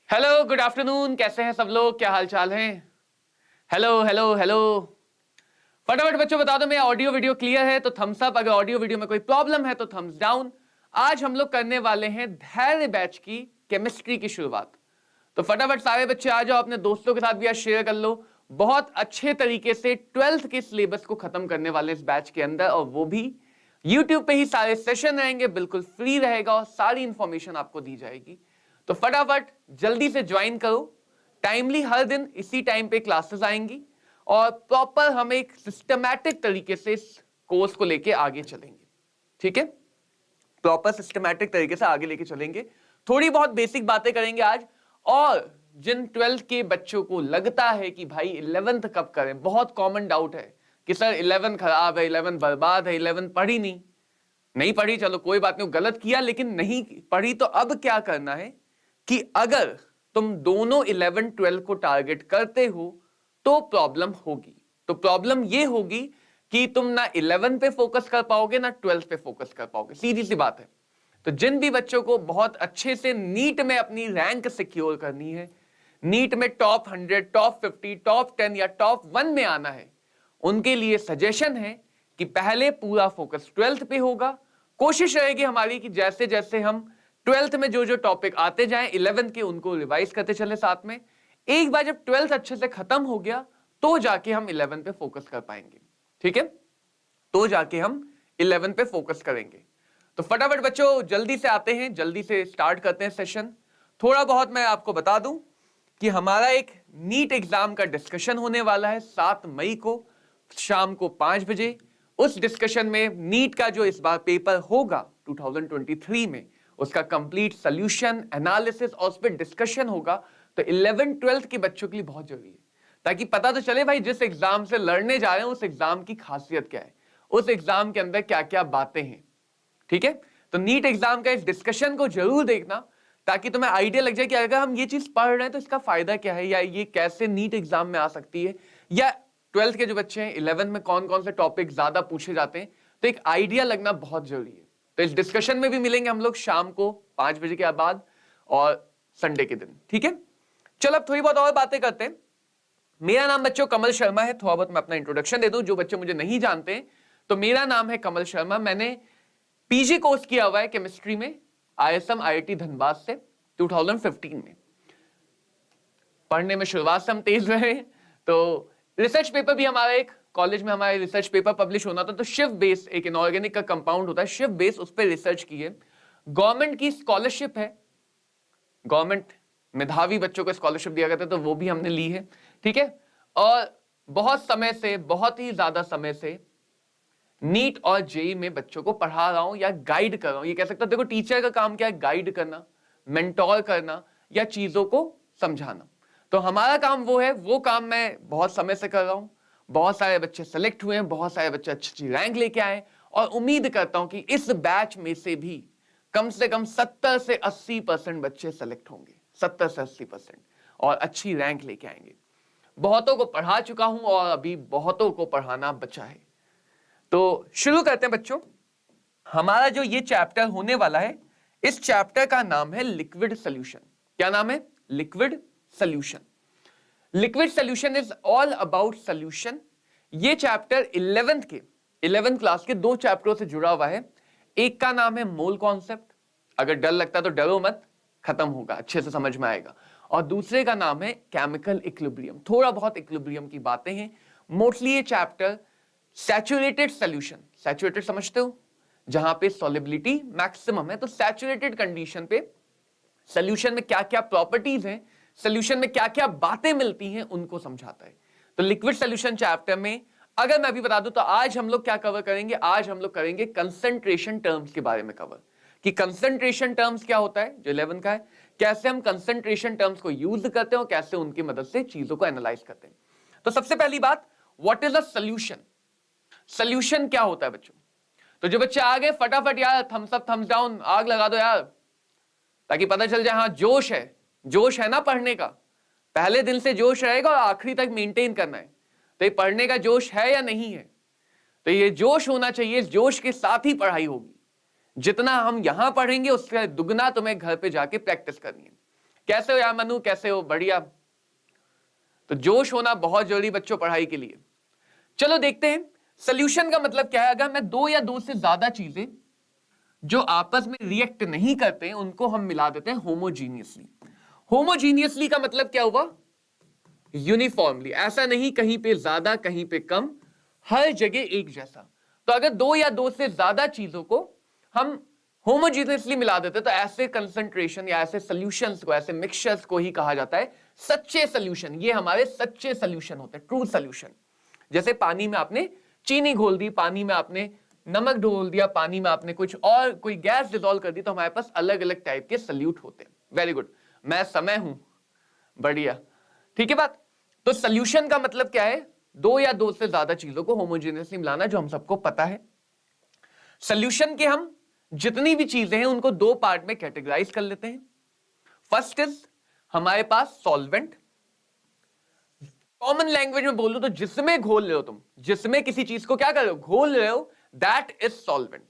Hello, good afternoon. कैसे हैं सब लोग? क्या हाल चाल है? Hello hello hello. फटाफट बच्चों बता दो मेरा ऑडियो वीडियो क्लियर है तो थम्स अप, अगर ऑडियो वीडियो में कोई प्रॉब्लम है तो थम्स डाउन। आज हम लोग करने वाले हैं धैर्य बैच की केमिस्ट्री की शुरुआत। तो फटाफट सारे बच्चे आ जाओ, अपने दोस्तों के साथ भी आज शेयर कर लो। बहुत अच्छे तरीके से 12th के सिलेबस को खत्म करने वाले इस बैच के अंदर, और वो भी यूट्यूब पे ही सारे सेशन रहेंगे, बिल्कुल फ्री रहेगा और सारी इंफॉर्मेशन आपको दी जाएगी। तो फटाफट जल्दी से ज्वाइन करो। टाइमली हर दिन इसी टाइम पे क्लासेस आएंगी और प्रॉपर हम एक सिस्टमैटिक तरीके से इस कोर्स को लेके आगे चलेंगे। ठीक है, प्रॉपर सिस्टमैटिक तरीके से आगे लेके चलेंगे। थोड़ी बहुत बेसिक बातें करेंगे आज। और जिन 12th के बच्चों को लगता है कि भाई 11th कब करें, बहुत कॉमन डाउट है कि सर 11 खराब है, 11 बर्बाद है, 11 पढ़ी नहीं पढ़ी, चलो कोई बात नहीं, गलत किया लेकिन नहीं पढ़ी। तो अब क्या करना है कि अगर तुम दोनों 11 12 को टारगेट करते हो तो प्रॉब्लम होगी। तो प्रॉब्लम ये होगी कि तुम ना 11 पे फोकस कर पाओगे ना 12 पे फोकस कर पाओगे, सीधी सी बात है। तो जिन भी बच्चों को बहुत अच्छे से नीट में अपनी रैंक सिक्योर करनी है, नीट में टॉप 100, टॉप 50, टॉप 10 या टॉप 1 में आना है, उनके लिए सजेशन है कि पहले पूरा फोकस 12th पे होगा। कोशिश रहेगी हमारी कि जैसे जैसे हम 12th में जो जो टॉपिक आते जाएं 11th के उनको रिवाइज करते चले साथ में। एक बार जब 12th अच्छे से खत्म हो गया तो जाके हम 11 पे फोकस कर पाएंगे। ठीक है, तो जाके हम 11 पे फोकस करेंगे। तो फटाफट बच्चों जल्दी से आते हैं, जल्दी से स्टार्ट करते हैं सेशन। थोड़ा बहुत मैं आपको बता दूं कि हमारा एक नीट एग्जाम का डिस्कशन होने वाला है 7 मई को शाम को 5 बजे। उस डिस्कशन में नीट का जो इस बार पेपर होगा 2023 में, उसका कंप्लीट सॉल्यूशन, एनालिसिस और उस पर डिस्कशन होगा। तो 11 12 के बच्चों के लिए बहुत जरूरी है, ताकि पता तो चले भाई जिस एग्जाम से लड़ने जा रहे हैं उस एग्जाम की खासियत क्या है, उस एग्जाम के अंदर क्या क्या बातें हैं। ठीक है, तो नीट एग्जाम का इस डिस्कशन को जरूर देखना, ताकि तुम्हें आइडिया लग जाए कि अगर हम ये चीज पढ़ रहे हैं तो इसका फायदा क्या है, या ये कैसे नीट एग्जाम में आ सकती है, या 12th के जो बच्चे हैं 11 में कौन कौन से टॉपिक ज्यादा पूछे जाते हैं। तो एक आइडिया लगना बहुत जरूरी है। तो इस डिस्कशन में भी मिलेंगे हम लोग शाम को 5 बजे के बाद और संडे के दिन। ठीक है, चलो अब थोड़ी बहुत और बातें करते हैं। मेरा नाम बच्चों कमल शर्मा है। थोड़ा बहुत मैं अपना इंट्रोडक्शन दे दूं, जो बच्चे मुझे नहीं जानते। तो मेरा नाम है कमल शर्मा। मैंने पीजी कोर्स किया हुआ है केमिस्ट्री में ISM IIT धनबाद से 2015 में। पढ़ने में शुरुआत से हम तेज रहे। तो रिसर्च पेपर भी हमारा एक कॉलेज में हमारे रिसर्च पेपर पब्लिश होना था, तो शिव बेस एक इनऑर्गेनिक का कंपाउंड होता है, शिव बेस, उस पर रिसर्च की है। गवर्नमेंट की स्कॉलरशिप है, गवर्नमेंट मेधावी बच्चों को स्कॉलरशिप दिया करता है, तो वो भी हमने ली है। ठीक है, और बहुत समय से, बहुत ही ज्यादा समय से नीट और जेई में बच्चों को पढ़ा रहा हूं या गाइड कर रहा हूं, ये कह सकता हूं। देखो टीचर का काम क्या है, गाइड करना, मेंटोर करना या चीजों को समझाना। तो हमारा काम वो है, वो काम मैं बहुत समय से कर रहा हूं। बहुत सारे बच्चे सेलेक्ट हुए हैं, बहुत सारे बच्चे अच्छी रैंक लेके आए, और उम्मीद करता हूं कि इस बैच में से भी कम से कम 70 से 80% बच्चे सेलेक्ट होंगे, 70 से 80%, और अच्छी रैंक लेके आएंगे। बहुतों को पढ़ा चुका हूं और अभी बहुतों को पढ़ाना बचा है। तो शुरू करते हैं बच्चों। हमारा जो ये चैप्टर होने वाला है, इस चैप्टर का नाम है लिक्विड सॉल्यूशन। क्या नाम है? Liquid solution. Liquid solution is all about solution. ये चैप्टर 11th क्लास के 2 चैप्टरों से जुड़ा हुआ है। एक का नाम है मोल कॉन्सेप्ट, अगर डर लगता है तो डरो मत, खत्म होगा, अच्छे से समझ में आएगा। और दूसरे का नाम है केमिकल इक्विलिब्रियम। थोड़ा बहुत इक्विलिब्रियम की बातें हैं। मोस्टली ये चैप्टर सैचुरेटेड सॉल्यूशन, सैचुरेटेड समझते हो, जहां पे सॉलिबिलिटी मैक्सिमम है, तो सैचुरेटेड कंडीशन पे सॉल्यूशन में क्या क्या प्रॉपर्टीज हैं, सॉल्यूशन में क्या क्या बातें मिलती हैं, उनको समझाता है। तो लिक्विड सॉल्यूशन चैप्टर में अगर मैं अभी बता दूं तो आज हम लोग क्या कवर करेंगे, आज हम लोग करेंगे कंसंट्रेशन टर्म्स के बारे में कवर, कि कंसंट्रेशन टर्म्स क्या होता है जो 11 का है, कैसे हम कंसंट्रेशन टर्म्स को यूज करते हैं और कैसे उनकी मदद से चीजों को एनालाइज करते हैं। तो सबसे पहली बात, what is a solution? Solution क्या होता है बच्चों? तो जो बच्चे आ गए फटाफट यार थम्स अप थम्स डाउन आग लगा दो यार, ताकि पता चल जाए हाँ जोश है ना पढ़ने का। पहले दिन से जोश रहेगा और आखिरी तक मेंटेन करना है। तो ये पढ़ने का जोश है या नहीं है? तो ये जोश होना चाहिए, इस जोश के साथ ही पढ़ाई होगी। जितना हम यहां पढ़ेंगे उससे दुगना तुम्हें घर पे जाके प्रैक्टिस करनी है। कैसे हो यार मनु, कैसे हो? बढ़िया। तो जोश होना बहुत जरूरी बच्चों पढ़ाई के लिए। चलो देखते हैं सोल्यूशन का मतलब क्या है। अगर मैं दो या दो से ज्यादा चीजें जो आपस में रिएक्ट नहीं करते हैं उनको हम मिला देते हैं होमोजीनियसली। होमोजीनियसली का मतलब क्या हुआ? यूनिफॉर्मली, ऐसा नहीं कहीं पे ज्यादा कहीं पे कम, हर जगह एक जैसा। तो अगर दो या दो से ज्यादा चीजों को हम होमोजीनियसली मिला देते तो ऐसे कंसंट्रेशन या ऐसे सॉल्यूशंस को, ऐसे मिक्सचर्स को ही कहा जाता है सच्चे सॉल्यूशन। ये हमारे सच्चे सॉल्यूशन होते हैं, ट्रू सॉल्यूशन। जैसे पानी में आपने चीनी घोल दी, पानी में आपने नमक घोल दिया, पानी में आपने कुछ और कोई गैस डिसॉल्व कर दी, तो हमारे पास अलग अलग टाइप के सॉल्यूट होते हैं। वेरी गुड, मैं समय हूं, बढ़िया, ठीक है बात। तो सॉल्यूशन का मतलब क्या है? दो या दो से ज्यादा चीजों को होमोजेनियसली मिलाना, जो हम सबको पता है। सॉल्यूशन के हम जितनी भी चीजें हैं उनको दो पार्ट में कैटेगराइज कर लेते हैं। फर्स्ट इज हमारे पास सॉल्वेंट। कॉमन लैंग्वेज में बोल दो तो जिसमें घोल रहे हो तुम, जिसमें किसी चीज को क्या कर रहे हो? घोल रहे हो, that is solvent,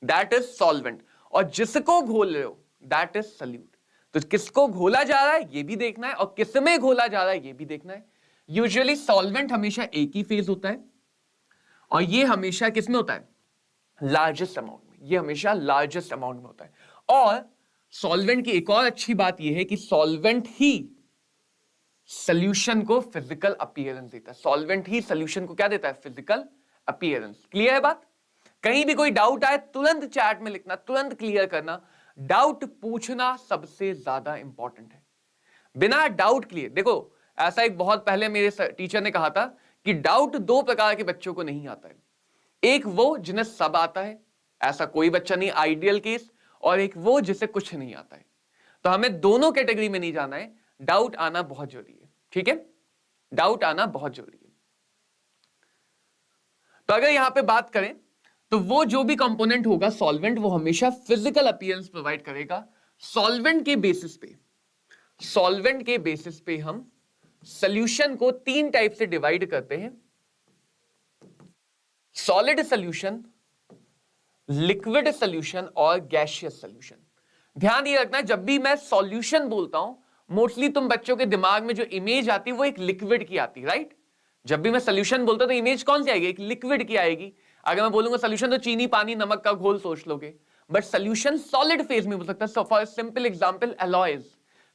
that is solvent. और जिसको घोल रहे हो दैट इज सॉल्यूट। तो किसको घोला जा रहा है ये भी देखना है, और किसमें घोला जा रहा है ये भी देखना है। यूजुअली सॉल्वेंट हमेशा एक ही फेज होता है, और ये हमेशा किसमें होता है? लार्जेस्ट अमाउंट में। ये हमेशा लार्जेस्ट अमाउंट में होता है। और सॉल्वेंट की एक और अच्छी बात यह है कि सॉल्वेंट ही सॉल्यूशन को फिजिकल अपीयरेंस देता है। सॉल्वेंट ही सॉल्यूशन को क्या देता है? Physical appearance. क्लियर है बात? कहीं भी कोई डाउट आए तुरंत चैट में लिखना, तुरंत क्लियर करना। डाउट पूछना सबसे ज्यादा इंपॉर्टेंट है। बिना डाउट क्लियर, देखो ऐसा एक बहुत पहले मेरे टीचर ने कहा था कि डाउट दो प्रकार के बच्चों को नहीं आता है। एक वो जिन्हें सब आता है, ऐसा कोई बच्चा नहीं, आइडियल केस, और एक वो जिसे कुछ नहीं आता है। तो हमें दोनों कैटेगरी में नहीं जाना है। डाउट आना बहुत जरूरी है, ठीक है? डाउट आना बहुत जरूरी है। तो अगर यहां पे बात करें तो वो जो भी कंपोनेंट होगा सॉल्वेंट, वो हमेशा फिजिकल अपीयरेंस प्रोवाइड करेगा। सॉल्वेंट के बेसिस पे, सॉल्वेंट के बेसिस पे हम सॉल्यूशन को तीन टाइप से डिवाइड करते हैं: सॉलिड सॉल्यूशन, लिक्विड सॉल्यूशन और गैसियस सॉल्यूशन। ध्यान ये रखना, जब भी मैं सॉल्यूशन बोलता हूं मोस्टली तुम बच्चों के दिमाग में जो इमेज आती है वो एक लिक्विड की आती है, राइट? जब भी मैं सॉल्यूशन बोलता हूं तो इमेज कौन सी आएगी? एक लिक्विड की आएगी। अगर मैं बोलूंगा सॉल्यूशन तो चीनी, पानी, नमक का घोल सोच लोगे। बट सॉल्यूशन सॉलिड फेज में हो सकता है, for simple example alloys.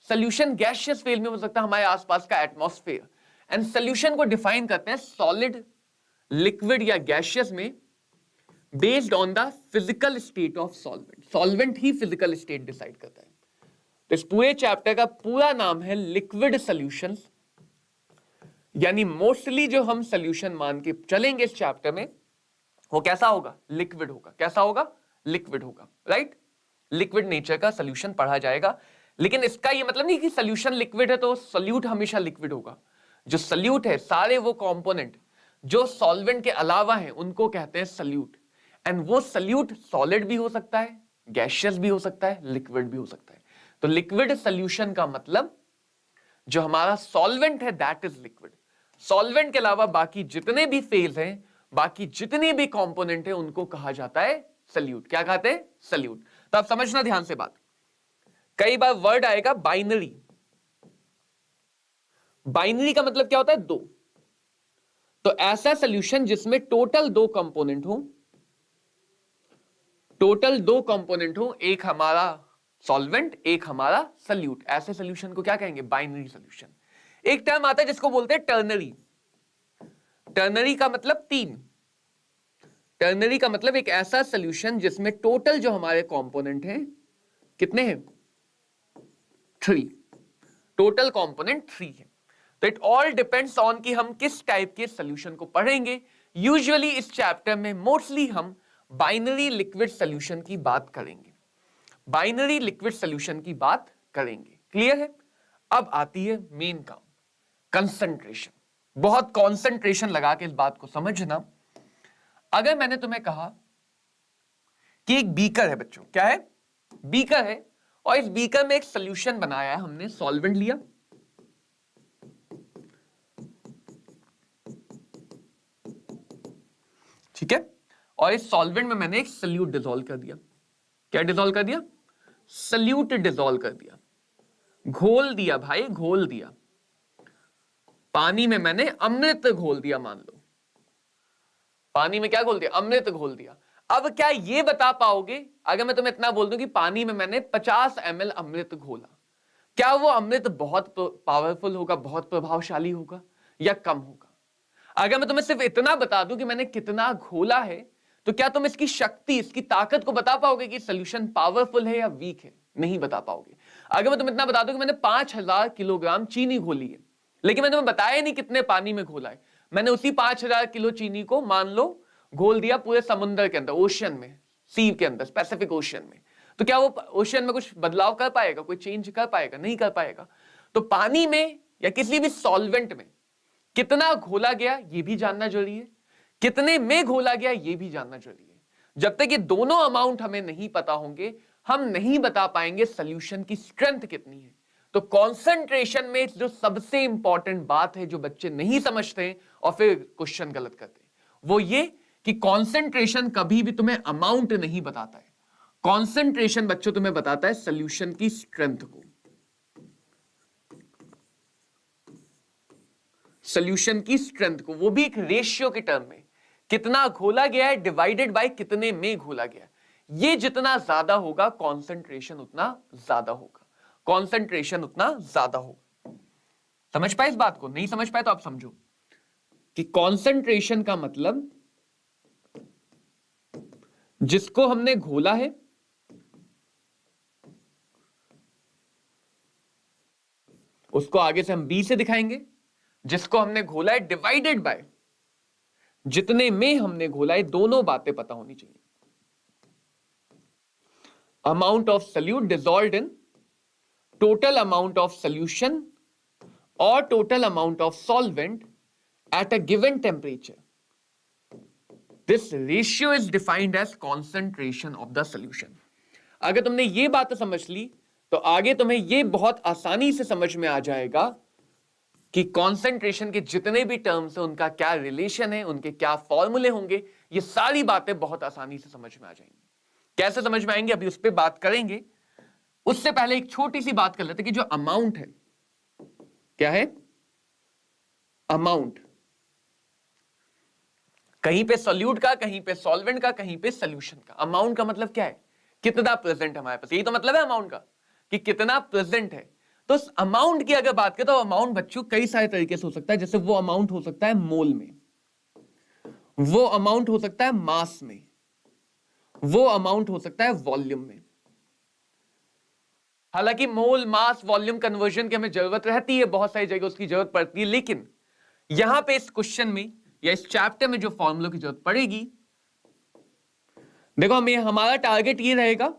Solution gaseous phase में हो सकता है, हमारे आसपास का एटमॉस्फेयर। एंड सॉल्यूशन को डिफाइन करते हैं सॉलिड, लिक्विड या गैसियस में based on the physical state of solvent. Solvent he physical state decide करता है। तो इस पूरे चैप्टर का पूरा नाम है लिक्विड सॉल्यूशंस, यानी मोस्टली जो हम सॉल्यूशन मान के चलेंगे इस चैप्टर में वो कैसा होगा? लिक्विड होगा। कैसा होगा? लिक्विड होगा, राइट? लिक्विड नेचर का सॉल्यूशन पढ़ा जाएगा। लेकिन इसका ये मतलब नहीं कि सॉल्यूशन लिक्विड है तो सॉल्यूट हमेशा लिक्विड होगा। जो सॉल्यूट है, सारे वो कंपोनेंट जो सॉल्वेंट के अलावा हैं उनको कहते हैं सॉल्यूट। एंड वो सॉल्यूट सॉलिड भी हो सकता है, गैसियस भी हो सकता है, लिक्विड भी हो सकता है। तो लिक्विड सॉल्यूशन का मतलब जो हमारा सॉल्वेंट है दैट इज लिक्विड। सॉल्वेंट के अलावा बाकी जितने भी फेज हैं, बाकी जितने भी कंपोनेंट हैं उनको कहा जाता है सॉल्यूट। क्या कहते हैं? सॉल्यूट। तो आप समझना ध्यान से बात। कई बार वर्ड आएगा बाइनरी। बाइनरी का मतलब क्या होता है? दो। तो ऐसा सॉल्यूशन जिसमें टोटल दो कंपोनेंट हो, टोटल दो कंपोनेंट हो, एक हमारा सॉल्वेंट, एक हमारा सॉल्यूट, ऐसे सॉल्यूशन को क्या कहेंगे? Binary solution. एक टर्म आता है जिसको बोलते हैं टर्नरी। टर्नरी का मतलब तीन। टर्नरी का मतलब एक ऐसा सॉल्यूशन जिसमें टोटल जो हमारे कंपोनेंट हैं कितने हैं? 3। टोटल कंपोनेंट 3 है। तो इट ऑल डिपेंड्स ऑन कि हम किस टाइप के सॉल्यूशन को पढ़ेंगे। यूजुअली इस चैप्टर में मोस्टली हम बाइनरी लिक्विड सॉल्यूशन की बात करेंगे। बाइनरी लिक्विड सॉल्यूशन की बात करेंगे। क्लियर है? अब आती है मेन काम, कंसंट्रेशन। बहुत कंसंट्रेशन लगा के इस बात को समझना। अगर मैंने तुम्हें कहा कि एक बीकर है बच्चों, क्या है? बीकर है, और इस बीकर में एक सॉल्यूशन बनाया है हमने, सॉल्वेंट लिया, ठीक है, और इस सॉल्वेंट में मैंने एक सॉल्यूट डिसॉल्व कर दिया। क्या डिसॉल्व कर दिया? सॉल्यूट डिसॉल्व कर दिया। घोल दिया भाई, घोल दिया पानी में, मैंने अमृत घोल दिया, मान लो पानी में क्या घोल दिया, अमृत घोल दिया। अब क्या ये बता पाओगे, अगर मैं तुम्हें इतना बोल दूं कि पानी में मैंने 50 ml अमृत घोला, क्या वो अमृत बहुत पावरफुल होगा, बहुत प्रभावशाली होगा या कम होगा? अगर मैं तुम्हें सिर्फ इतना बता दूं कि मैंने कितना घोला है, तो क्या तुम इसकी शक्ति, इसकी ताकत को बता पाओगे कि सोल्यूशन पावरफुल है या वीक है? नहीं बता पाओगे। अगर मैं तुम्हें इतना बता दूं कि मैंने 5000 किलोग्राम चीनी घोली है, लेकिन मैंने तुम्हें बताया नहीं कितने पानी में घोला है, मैंने उसी 5000 किलो चीनी को मान लो घोल दिया पूरे समुद्र के अंदर, ओशन में, सी के अंदर, पैसिफिक ओशन में, तो क्या वो ओशन में कुछ बदलाव कर पाएगा, कोई चेंज कर पाएगा? नहीं कर पाएगा। तो पानी में या किसी भी सॉल्वेंट में कितना घोला गया ये भी जानना जरूरी है, कितने में घोला गया ये भी जानना जरूरी है। जब तक ये दोनों अमाउंट हमें नहीं पता होंगे, हम नहीं बता पाएंगे सॉल्यूशन की स्ट्रेंथ कितनी है। तो कॉन्सेंट्रेशन में जो सबसे इंपॉर्टेंट बात है, जो बच्चे नहीं समझते हैं और फिर क्वेश्चन गलत करते हैं, वो ये कि कॉन्सेंट्रेशन कभी भी तुम्हें अमाउंट नहीं बताता है, कॉन्सेंट्रेशन बच्चों तुम्हें बताता है सॉल्यूशन की स्ट्रेंथ को, सॉल्यूशन की स्ट्रेंथ को, वो भी एक रेशियो के टर्म में, कितना घोला गया है डिवाइडेड बाय कितने में घोला गया। ये जितना ज्यादा होगा कॉन्सेंट्रेशन उतना ज्यादा होगा, कॉन्सेंट्रेशन उतना ज्यादा होगा। समझ पाए इस बात को? नहीं समझ पाए तो आप समझो कि कॉन्सेंट्रेशन का मतलब जिसको हमने घोला है उसको आगे से हम बी से दिखाएंगे, जिसको हमने घोला है डिवाइडेड बाय जितने में हमने घोला है, दोनों बातें पता होनी चाहिए। Amount of solute dissolved in total amount of solution और total amount of solvent at a given temperature, this ratio is defined as concentration of the solution. अगर तुमने ये बात समझ ली तो आगे तुम्हें ये बहुत आसानी से समझ में आ जाएगा कि कॉन्सेंट्रेशन के जितने भी टर्म्स हैं उनका क्या रिलेशन है, उनके क्या फॉर्मूले होंगे, ये सारी बातें बहुत आसानी से समझ में आ जाएंगी। कैसे समझ में आएंगे अभी उस पर बात करेंगे। उससे पहले एक छोटी सी बात कर लेते हैं कि जो अमाउंट है, क्या है अमाउंट, कहीं पे सॉल्यूट का, कहीं पे सॉल्वेंट का, कहीं पे सॉल्यूशन का। अमाउंट का मतलब क्या है? कितना प्रेजेंट हमारे पास, यही तो मतलब है अमाउंट का कि कितना प्रेजेंट है। तो अमाउंट की अगर बात करें तो अमाउंट बच्चों कई सारे तरीके से हो सकता है। जैसे वो अमाउंट हो सकता है मोल में, वो अमाउंट हो सकता है मास में, वो अमाउंट हो सकता है वॉल्यूम में। हालांकि मोल, मास, वॉल्यूम कन्वर्जन की हमें जरूरत रहती है, बहुत सारी जगह उसकी जरूरत पड़ती है, लेकिन यहां पे इस क्वेश्चन में या इस चैप्टर में जो फॉर्मूलों की जरूरत पड़ेगी, देखो हमें हमारा टारगेट ये रहेगा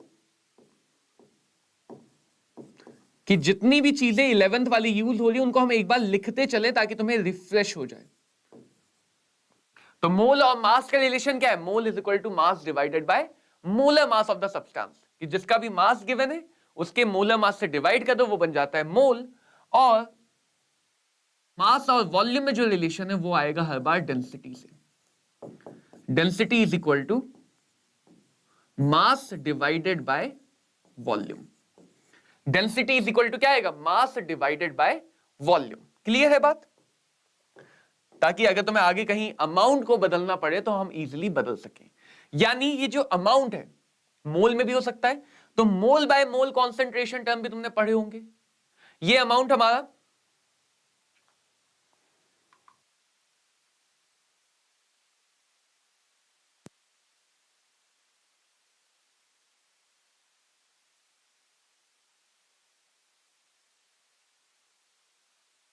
कि जितनी भी चीजें 11th वाली यूज हो रही है उनको हम एक बार लिखते चले ताकि तुम्हें रिफ्रेश हो जाए। तो मोल और मास का रिलेशन क्या है? Mole is equal to mass divided by molar mass of the substance, कि जिसका भी मास गिवन है उसके मोलर मास से डिवाइड कर दो, वो बन जाता है मोल। और मास और वॉल्यूम में जो रिलेशन है वो आएगा हर बार डेंसिटी से। Density is equal to mass divided by volume. Density is equal to क्या आएगा? Mass divided by volume. Clear है बात? ताकि अगर तुम्हें आगे कहीं अमाउंट को बदलना पड़े तो हम इजीली बदल सकें। यानी ये जो अमाउंट है मोल में भी हो सकता है, तो मोल बाय मोल कॉन्सेंट्रेशन टर्म भी तुमने पढ़े होंगे। ये अमाउंट हमारा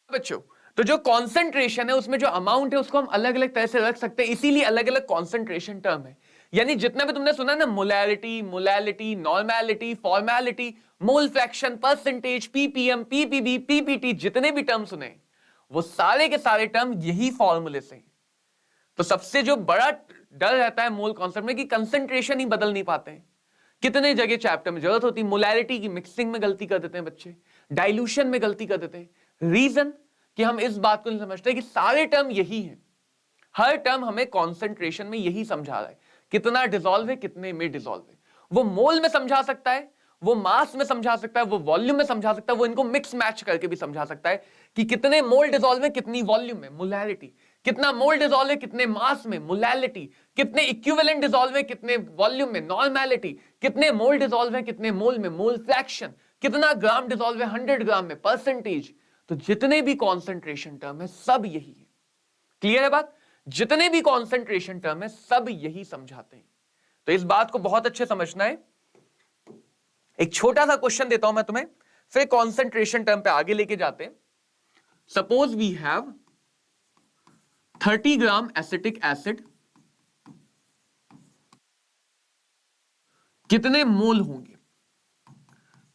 बच्चों, तो जो कॉन्सेंट्रेशन है उसमें जो अमाउंट है उसको हम अलग अलग तरह से रख सकते हैं, इसीलिए अलग अलग कॉन्सेंट्रेशन टर्म है। यानी जितना भी तुमने सुना ना, molarity, molality, normality, formality, mole fraction, percentage, ppm, PPB, PPT, जितने भी टर्म सुने वो सारे के सारे टर्म यही फॉर्मूले से। तो सबसे जो बड़ा डर रहता है मोल कॉन्सेप्ट में कि कंसेंट्रेशन ही बदल नहीं पाते हैं। कितने जगह चैप्टर में जरूरत होती है, मोलैरिटी की मिक्सिंग में गलती कर देते हैं बच्चे, डाइल्यूशन में गलती कर देते हैं। रीजन कि हम इस बात को नहीं समझते कि सारे टर्म यही हैं, हर टर्म हमें कॉन्सेंट्रेशन में यही समझा रहा है, कितना डिसॉल्व है, कितने में डिसॉल्व है। वो मोल में समझा सकता है, वो मास में समझा सकता है, वो वॉल्यूम में समझा सकता है, वो इनको मिक्स मैच करके भी समझा सकता है कि कितने मोल डिसॉल्व है, कितनी वॉल्यूम में, मोलैरिटी, कितना मोल डिसॉल्व है, कितने मास में, मोलैलिटी, कितने इक्विवेलेंट डिसॉल्व है, कितने वॉल्यूम में, नॉर्मैलिटी, कितने मोल डिसॉल्व है, कितने मोल में, मोल फ्रैक्शन, कितना ग्राम डिसॉल्व है 100 ग्राम में, परसेंटेज। तो जितने भी कॉन्सेंट्रेशन टर्म है सब यही है। क्लियर है बात? जितने भी कॉन्सेंट्रेशन टर्म है सब यही समझाते हैं। तो इस बात को बहुत अच्छे समझना है। एक छोटा सा क्वेश्चन देता हूं मैं तुम्हें, फिर कॉन्सेंट्रेशन टर्म पे आगे लेके जाते हैं। Suppose we have 30 gram acetic acid, कितने मोल होंगे,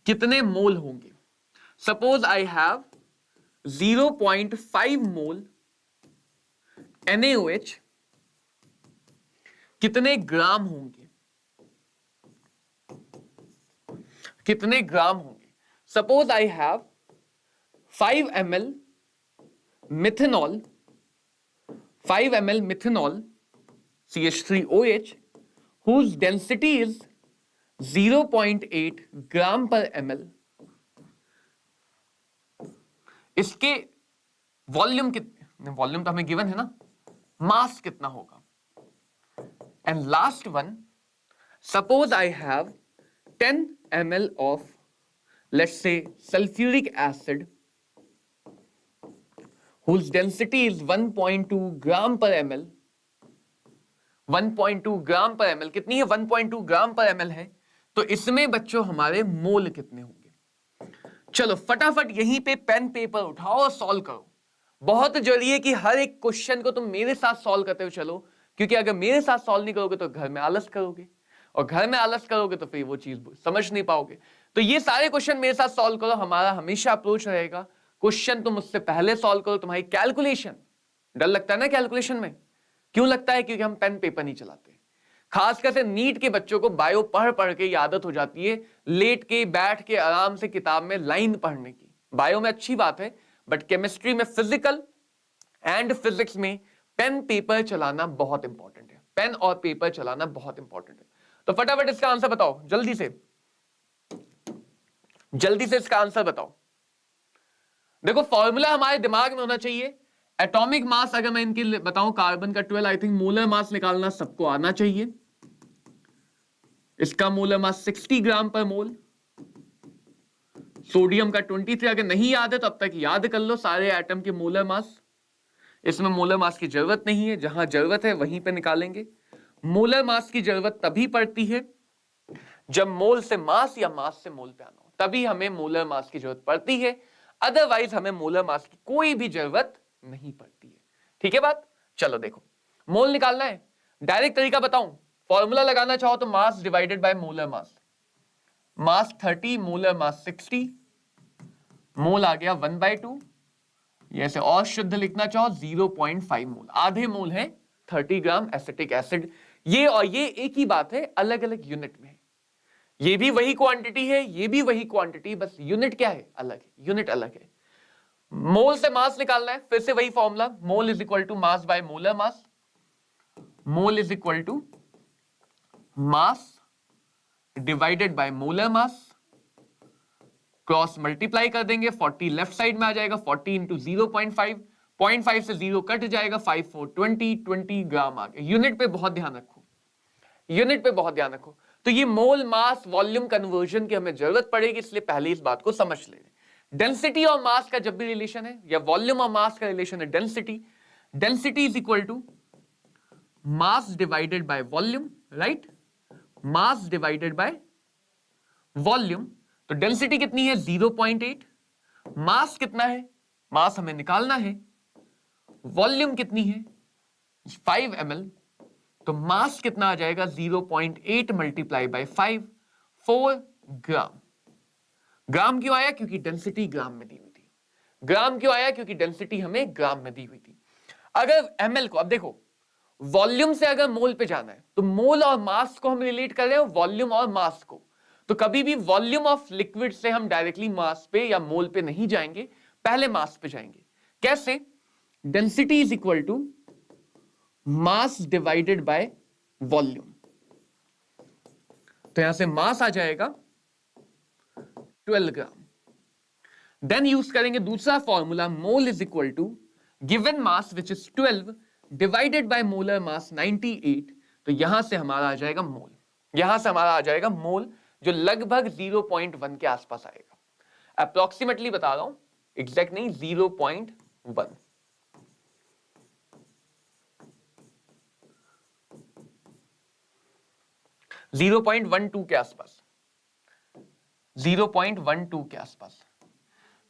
कितने मोल होंगे? Suppose I have 0.5 mole NaOH, कितने ग्राम होंगे, कितने ग्राम होंगे? Suppose I have 5 ml methanol, 5 ml methanol CH3OH whose density is 0.8 gram per ml। इसके वॉल्यूम कितने, वॉल्यूम तो हमें गिवन है ना, मास कितना होगा? And last one, suppose I have 10 ml of let's say sulfuric acid whose density is 1.2 gram per ml। 1.2 gram per ml कितनी है? 1.2 ग्राम पर ml है। तो इसमें बच्चों हमारे मोल कितने होंगे? चलो फटाफट यहीं पे पेन पेपर उठाओ और सॉल्व करो। बहुत जरूरी है कि हर एक क्वेश्चन को तुम मेरे साथ सॉल्व करते हुए चलो, क्योंकि अगर मेरे साथ सॉल्व नहीं करोगे तो घर में आलस करोगे, और घर में आलस करोगे तो फिर वो चीज समझ नहीं पाओगे। तो ये सारे क्वेश्चन मेरे साथ सॉल्व करो। हमारा हमेशा अप्रोच रहेगा, क्वेश्चन तुम उससे पहले सॉल्व करो। तुम्हारी कैलकुलेशन, डर लगता है ना कैलकुलेशन में? क्यों लगता है? क्योंकि हम पेन पेपर नहीं चलाते। खासकर से नीट के बच्चों को बायो पढ़ पढ़ के आदत हो जाती है लेट के बैठ के आराम से किताब में लाइन पढ़ने की। बायो में अच्छी बात है, बट केमिस्ट्री में, फिजिकल एंड फिजिक्स में पेन पेपर चलाना बहुत इंपॉर्टेंट है। पेन और पेपर चलाना बहुत इंपॉर्टेंट है। तो फटाफट इसका आंसर बताओ, जल्दी से, जल्दी से इसका आंसर बताओ। देखो फॉर्मूला हमारे दिमाग में होना चाहिए। एटॉमिक मास अगर मैं इनके बताऊं, कार्बन का 12, आई थिंक मोलर मास निकालना सबको आना चाहिए। इसका मोलर मास 60 ग्राम पर मोल, सोडियम का 23। अगर नहीं याद है तो अब तक याद कर लो सारे एटम के मोलर मास। इसमें मोलर मास की जरूरत नहीं है, जहां जरूरत है वहीं पे निकालेंगे। मोलर मास की जरूरत तभी पड़ती है जब मोल से मास या मास से मोल पे आना हो, तभी हमें मोलर मास की जरूरत पड़ती है। अदरवाइज हमें मोलर मास की कोई भी जरूरत नहीं पड़ती है। ठीक है बात? चलो देखो, मोल निकालना है, डायरेक्ट तरीका बताऊं। फॉर्मूला लगाना चाहो तो मास divided by molar mass. Mass 30, molar mass 60, मोल आ गया 1/2। ऐसे और शुद्ध लिखना चाहो 0.5 मोल, आधे मोल है 30 ग्राम एसिटिक एसिड। ये और ये एक ही बात है, अलग अलग यूनिट में। ये भी वही क्वांटिटी है, ये भी वही क्वांटिटी, बस यूनिट क्या है? अलग है, यूनिट अलग है। मोल से मास निकालना है, फिर से वही formula, mole is equal to mass by molar mass. Mole is equal to mass divided by molar mass, cross multiply कर देंगे, 40 लेफ्ट साइड में आ जाएगा, 40 इंटू 0.5, 0.5 से 0 कट जाएगा, 5 4 20 ग्राम आ गया। यूनिट पे बहुत ध्यान रखो, यूनिट पे बहुत ध्यान रखो। तो ये मोल मास वॉल्यूम कन्वर्जन की हमें जरूरत पड़ेगी, इसलिए पहले इस बात को समझ ले। डेंसिटी और मास का जब भी रिलेशन है, या वॉल्यूम और मास का रिलेशन है density, density is equal to mass divided by volume, right? Mass divided by volume. तो डेंसिटी कितनी है? 0.8। मास कितना है? मास हमें निकालना है। वॉल्यूम कितनी है? 5 ml। तो मास कितना आ जाएगा? 0.8 मल्टीप्लाई बाय 5, 4 ग्राम। ग्राम क्यों आया? क्योंकि डेंसिटी ग्राम में दी हुई थी। ग्राम क्यों आया? क्योंकि डेंसिटी हमें ग्राम में दी हुई थी। अगर ml को, अब देखो वॉल्यूम से अगर मोल पे जाना है तो मोल और मास को हम रिलेट कर रहे हैं, वॉल्यूम और मास को। तो कभी भी वॉल्यूम ऑफ लिक्विड से हम डायरेक्टली मास पे या मोल पे नहीं जाएंगे, पहले मास पे जाएंगे। कैसे? Density is equal to mass divided by volume. तो यहां से मास आ जाएगा 12 ग्राम। देन यूज करेंगे दूसरा formula, mole is equal to given mass which is 12 divided by molar mass 98। तो यहां से हमारा आ जाएगा मोल, यहां से हमारा आ जाएगा मोल, जो लगभग 0.1 के आसपास आएगा। अप्रोक्सीमेटली बता रहा हूं, एग्जैक्ट नहीं, 0.1। 0.12 के आसपास, 0.12 के आसपास।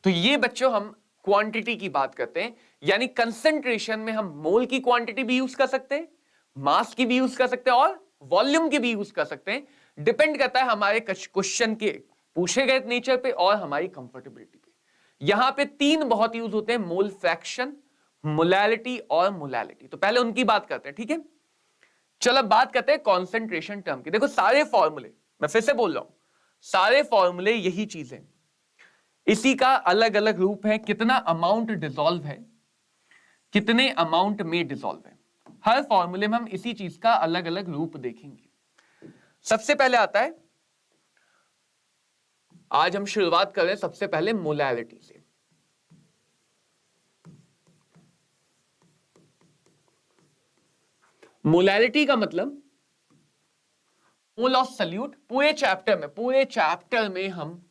तो ये बच्चों हम क्वांटिटी की बात करते हैं, यानी कंसंट्रेशन में हम मोल की क्वांटिटी भी यूज कर सकते हैं, मास की भी यूज कर सकते हैं और वॉल्यूम की भी यूज कर सकते हैं। डिपेंड करता है हमारे क्वेश्चन के पूछे गए नेचर पे और हमारी कंफर्टेबिलिटी पे। यहां पे तीन बहुत यूज होते हैं, मोल फ्रैक्शन, मोलैलिटी और मोलैलिटी। तो पहले उनकी बात करते हैं, ठीक है। चलो बात करते हैं कॉन्सेंट्रेशन टर्म की। देखो सारे फॉर्मूले, मैं फिर से बोल रहा हूं, सारे फॉर्मूले यही चीजें, इसी का अलग अलग रूप है, कितना अमाउंट डिसॉल्व है, कितने अमाउंट में डिसॉल्व है। हर फॉर्मूले में हम इसी चीज का अलग अलग रूप देखेंगे। सबसे पहले आता है, आज हम शुरुआत कर रहे हैं सबसे पहले मोलैलिटी से। मोलैलिटी का मतलब मोल ऑफ सल्यूट। पूरे चैप्टर में हम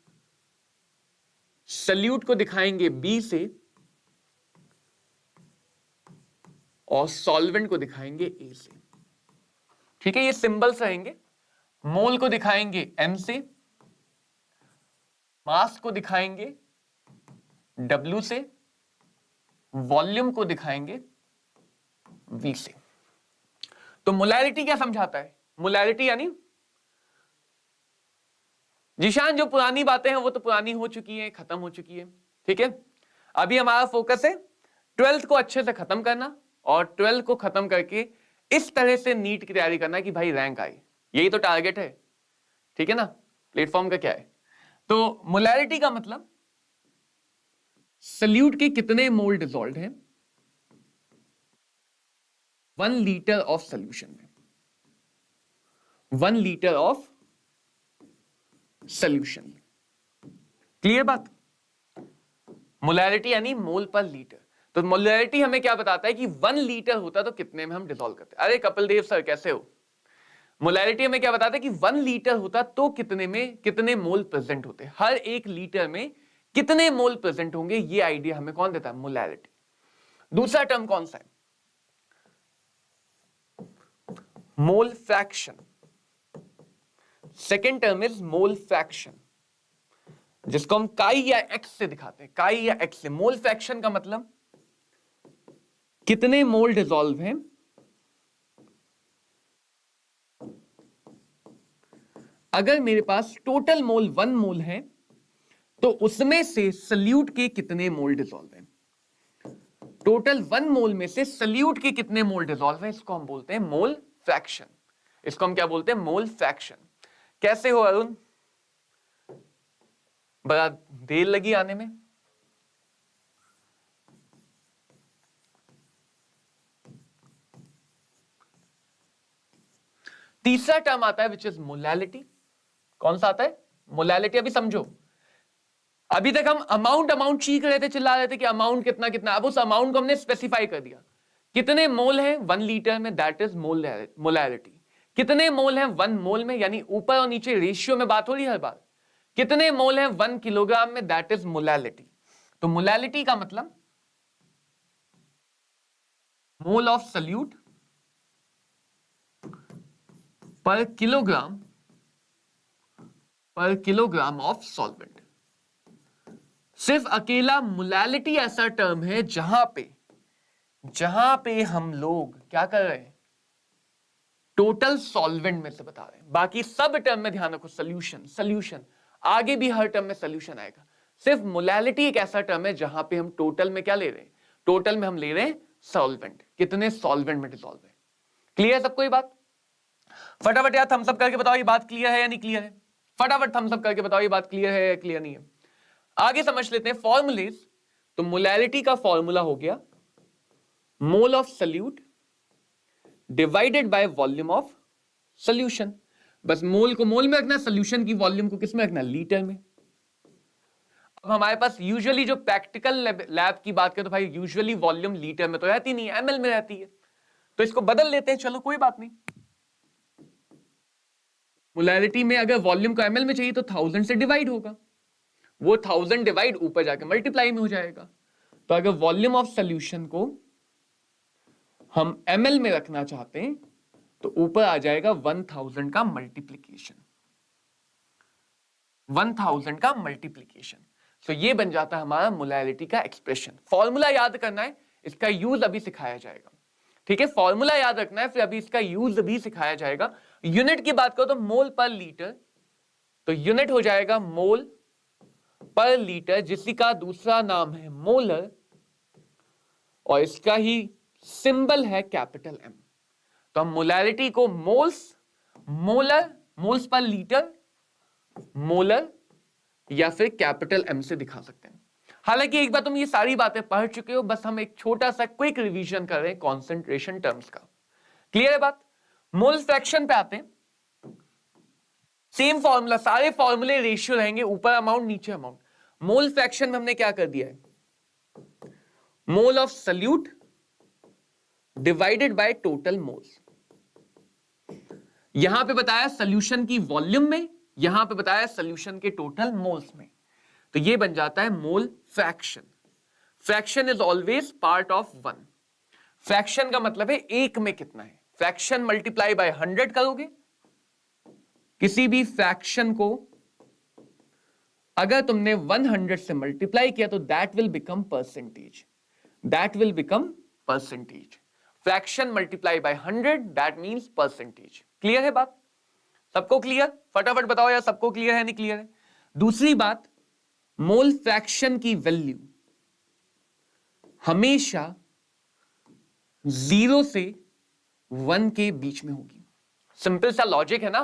सल्यूट को दिखाएंगे B से और सॉल्वेंट को दिखाएंगे A से, ठीक है। ये सिंबल्स रहेंगे। मोल को दिखाएंगे M से, मास को दिखाएंगे W से, वॉल्यूम को दिखाएंगे V से। तो मोलैलिटी क्या समझाता है? मोलैलिटी यानी, जिशान जो पुरानी बातें हैं वो तो पुरानी हो चुकी हैं, खत्म हो चुकी है, ठीक है। अभी हमारा फोकस है 12th को अच्छे से खत्म करना और 12th को खत्म करके इस तरह से नीट की तैयारी करना कि भाई रैंक आए, यही तो टारगेट है, ठीक है ना। प्लेटफॉर्म का क्या है? तो मोलैलिटी का मतलब सल्यूट के कितने मोल डिसॉल्व हैं 1 लीटर ऑफ सॉल्यूशन में, 1 लीटर ऑफ सॉल्यूशन। क्लियर बात? मोलैलिटी यानी मोल पर लीटर। तो मोलैलिटी हमें क्या बताता है कि 1 लीटर होता तो कितने में हम डिसॉल्व करते। अरे कपिल देव सर कैसे हो? मोलैलिटी हमें क्या बताता है कि 1 लीटर होता तो कितने में कितने मोल प्रेजेंट होते, हर 1 लीटर में कितने मोल प्रेजेंट होंगे, ये आइडिया हमें कौन देता है? मोलैलिटी। दूसरा टर्म कौन सा है? Mole fraction. Second term is mole fraction, जिसको हम काई या एक्स से दिखाते हैं, काई या एक्स से। मोल फ्रैक्शन का मतलब कितने मोल डिसॉल्व हैं अगर मेरे पास टोटल मोल 1 मोल है तो उसमें से सल्यूट के कितने मोल डिसॉल्व हैं। टोटल 1 मोल में से सल्यूट के कितने मोल डिसॉल्व हैं, इसको हम बोलते हैं मोल फ्रैक्शन। इसको हम क्या बोलते हैं? Mole fraction. कैसे हो अरुण? बड़ा देर लगी आने में। तीसरा टर्म आता है विच इज मोलैलिटी। कौन सा आता है? मोलैलिटी। अभी समझो, अभी तक हम अमाउंट चीख रहे थे, चिल्ला रहे थे कि अमाउंट कितना कितना। अब उस अमाउंट को हमने स्पेसिफाई कर दिया, कितने मोल हैं 1 लीटर में, दैट इज मोलैलिटी। कितने मोल हैं 1 मोल में, यानी ऊपर और नीचे रेशियो में बात हो रही है हर बार। कितने मोल हैं 1 किलोग्राम में, दैट इज मोलैलिटी। तो मोलैलिटी का मतलब मोल ऑफ सल्यूट पर किलोग्राम ऑफ सॉल्वेंट। सिर्फ अकेला मोलैलिटी ऐसा टर्म है जहां पे हम लोग क्या कर रहे हैं? टोटल सॉल्वेंट में से बता रहे हैं। बाकी सब टर्म में ध्यान रखो, सॉल्यूशन, आगे भी हर टर्म में सॉल्यूशन आएगा। सिर्फ मोलैलिटी एक ऐसा टर्म है जहां पे हम टोटल में क्या ले रहे हैं? टोटल में हम ले रहे हैं सॉल्वेंट, कितने सॉल्वेंट में डिसॉल्व है। क्लियर सबको ये बात? फटाफट यार थम्स अप करके बताओ ये बात क्लियर है या नहीं क्लियर है। फटाफट थम्स अप करके बताओ ये बात क्लियर है या क्लियर नहीं है। आगे समझ लेते हैं फॉर्मूलेज। तो मोलैलिटी का फॉर्मूला हो गया मोल of solute divided by volume of solution. बस मोल को मोल में रखना, सॉल्यूशन की वॉल्यूम को किस में रखना? लीटर में। अब हमारे पास यूजुअली जो प्रैक्टिकल लैब की बात करें तो भाई यूजुअली वॉल्यूम लीटर में तो रहती नहीं, एमएल में रहती है, तो इसको बदल लेते हैं, चलो कोई बात नहीं। मोलैरिटी में अगर वॉल्यूम को एमएल में चाहिए तो 1000 से डिवाइड होगा, वो 1000 डिवाइड ऊपर जाके मल्टीप्लाई में हो जाएगा। तो अगर वॉल्यूम ऑफ सॉल्यूशन को हम एमएल में रखना चाहते हैं तो ऊपर आ जाएगा 1000 का मल्टीप्लीकेशन, 1000 का मल्टीप्लीकेशन। सो ये बन जाता है हमारा मोलैरिटी का एक्सप्रेशन। फॉर्मूला याद करना है, इसका यूज अभी सिखाया जाएगा, ठीक है। फॉर्मूला याद रखना है, फिर अभी इसका यूज भी सिखाया जाएगा। यूनिट की बात करो तो मोल पर लीटर, तो यूनिट हो जाएगा मोल पर लीटर, जिसका दूसरा नाम है मोलर, और इसका ही सिंबल है कैपिटल एम। तो हम मोलैरिटी को moles, molar, moles per litre, molar या फिर कैपिटल एम से दिखा सकते हैं। हालांकि एक बार तुम ये सारी बातें पढ़ चुके हो, बस हम एक छोटा सा क्विक रिवीजन कर रहे हैं कॉन्सेंट्रेशन टर्म्स का। क्लियर है बात? मोल फ्रैक्शन पे आते हैं, सेम फॉर्मूला, सारे फॉर्मूले रेशियो रहेंगे, ऊपर अमाउंट नीचे अमाउंट। मोल फ्रैक्शन में हमने क्या कर दिया है, मोल of solute divided by total moles. यहां पे बताया सॉल्यूशन की वॉल्यूम में, यहां पे बताया सॉल्यूशन के टोटल मोल्स में, तो ये बन जाता है mole fraction. Fraction is always part of one. Fraction का मतलब है एक में कितना है। फ्रैक्शन मल्टीप्लाई बाय 100 करोगे, किसी भी फ्रैक्शन को अगर तुमने 100 से मल्टीप्लाई किया तो that will become percentage, that will become percentage. Fraction multiply by 100 that means percentage. Clear है बात? सबको क्लियर? फटाफट बताओ यार, सबको क्लियर है नहीं क्लियर है? दूसरी बात, मोल फ्रैक्शन की वैल्यू हमेशा 0 से 1 के बीच में होगी। सिंपल सा लॉजिक है ना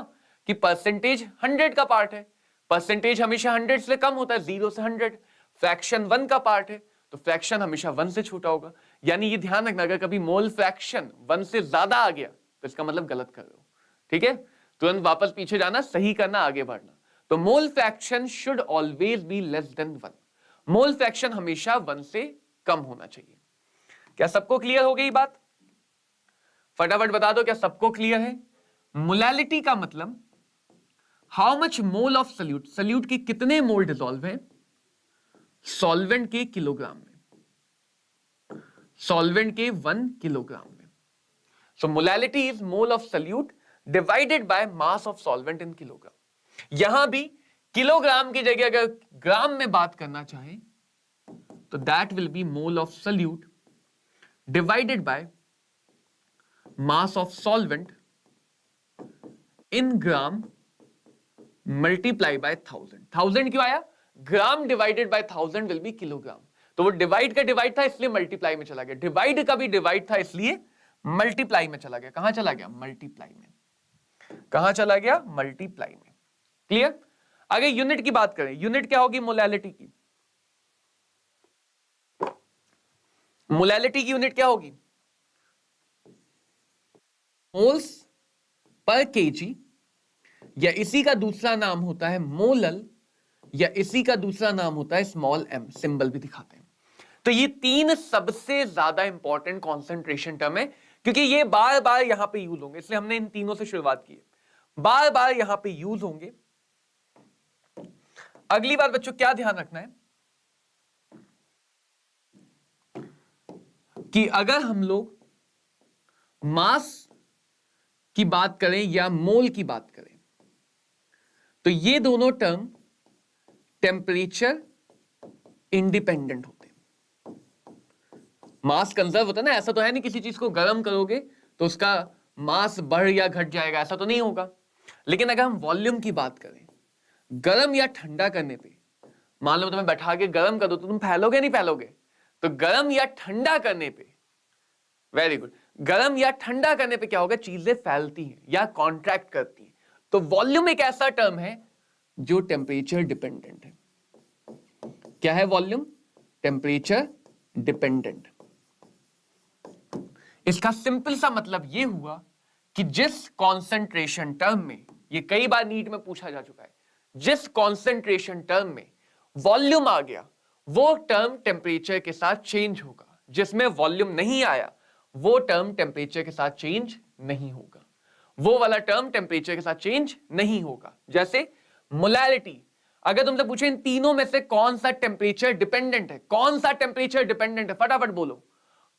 कि परसेंटेज 100 का पार्ट है, परसेंटेज हमेशा 100 से कम होता है, 0 से 100। फ्रैक्शन 1 का पार्ट है तो फ्रैक्शन हमेशा 1 से छोटा होगा। यानी ये ध्यान रखना, अगर कभी मोल फ्रैक्शन 1 से ज्यादा आ गया तो इसका मतलब गलत कर रहे हो, ठीक है? तुरंत वापस पीछे जाना, सही करना, आगे बढ़ना। तो mole fraction should always be less than 1। Mole fraction हमेशा 1 से कम होना चाहिए। क्या सबको क्लियर हो गई बात? फटाफट बता दो, क्या सबको क्लियर है? मोलैलिटी का मतलब how much mole of solute, solute की कितने मोल डिसॉल्व है सॉल्वेंट के किलोग्राम में, सॉल्वेंट के 1 किलोग्राम में। So molality is mole of solute divided by mass of solvent in kilogram. यहां भी किलोग्राम की जगह अगर ग्राम में बात करना चाहे तो that will be mole of solute divided by mass of solvent in gram multiply by 1000। 1000 क्यों आया? Gram divided by 1000 will be kilogram. तो वो डिवाइड का डिवाइड था इसलिए मल्टीप्लाई में चला गया, डिवाइड का भी डिवाइड था इसलिए मल्टीप्लाई में चला गया। कहां चला गया? मल्टीप्लाई में। कहां चला गया? मल्टीप्लाई में। क्लियर? आगे यूनिट की बात करें, यूनिट क्या होगी मोलैलिटी की? मोलैलिटी की यूनिट क्या होगी? मोल्स पर केजी, या इसी का दूसरा नाम होता है मोलल, या इसी का दूसरा नाम होता है स्मॉल एम, सिंबल भी दिखाते हैं। तो ये 3 सबसे ज्यादा इंपॉर्टेंट कॉन्सेंट्रेशन टर्म है, क्योंकि ये बार बार यहां पे यूज होंगे, इसलिए हमने इन तीनों से शुरुआत की है। बार बार यहां पे यूज होंगे। अगली बात बच्चों क्या ध्यान रखना है कि अगर हम लोग मास की बात करें या मोल की बात करें तो ये दोनों टर्म टेम्परेचर इंडिपेंडेंट होते हैं। मास कंजर्व होता है ना, ऐसा तो है नहीं किसी चीज को गर्म करोगे तो उसका मास बढ़ या घट जाएगा, ऐसा तो नहीं होगा। लेकिन अगर हम वॉल्यूम की बात करें, गर्म या ठंडा करने पे, मान लो तुम्हें बैठा के गर्म कर दो तो तुम फैलोगे नहीं फैलोगे? तो गर्म या ठंडा करने पे, वेरी गुड, गर्म या ठंडा करने पे क्या होगा? चीजें फैलती हैं या कॉन्ट्रैक्ट करती हैं। तो वॉल्यूम एक ऐसा टर्म है जो टेम्परेचर डिपेंडेंट है। क्या है वॉल्यूम? Temperature dependent. इसका सिंपल सा मतलब यह हुआ कि जिस कॉन्सेंट्रेशन टर्म में, ये कई बार नीट में पूछा जा चुका है, जिस कॉन्सेंट्रेशन टर्म में वॉल्यूम आ गया, वो टर्म टेम्परेचर के साथ चेंज होगा। जिसमें वॉल्यूम नहीं आया वो टर्म टेम्परेचर के साथ चेंज नहीं होगा, वो वाला टर्म टेम्परेचर के साथ चेंज नहीं होगा। जैसे मोलैलिटी, अगर तुमसे पूछे इन तीनों में से कौन सा टेम्परेचर डिपेंडेंट है, कौन सा टेम्परेचर डिपेंडेंट है, फटाफट बोलो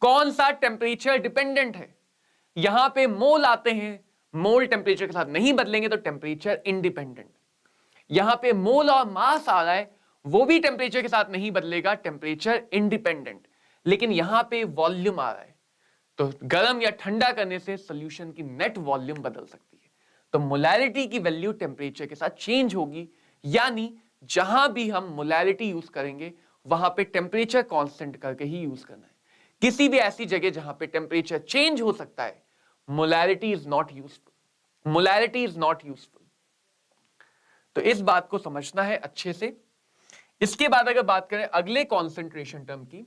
कौन सा टेम्परेचर डिपेंडेंट है। यहां पे मोल आते हैं, मोल टेम्परेचर के साथ नहीं बदलेंगे तो टेम्परेचर इंडिपेंडेंट। यहां पे मोल और मास आ रहा है, वो भी टेम्परेचर के साथ नहीं बदलेगा, टेम्परेचर इंडिपेंडेंट। लेकिन यहां पे वॉल्यूम आ रहा है, तो गर्म या ठंडा करने से सॉल्यूशन की नेट वॉल्यूम बदल सकती है। तो मोलैरिटी की वैल्यू टेम्परेचर के साथ चेंज होगी, यानी जहां भी हम मोलैरिटी यूज करेंगे वहां पे टेम्परेचर कांस्टेंट करके ही यूज करना है। किसी भी ऐसी जगह जहां पे टेम्परेचर चेंज हो सकता है, molarity is not useful, molarity is not useful. तो इस बात को समझना है अच्छे से। इसके बाद अगर बात करें अगले कॉन्सेंट्रेशन टर्म की,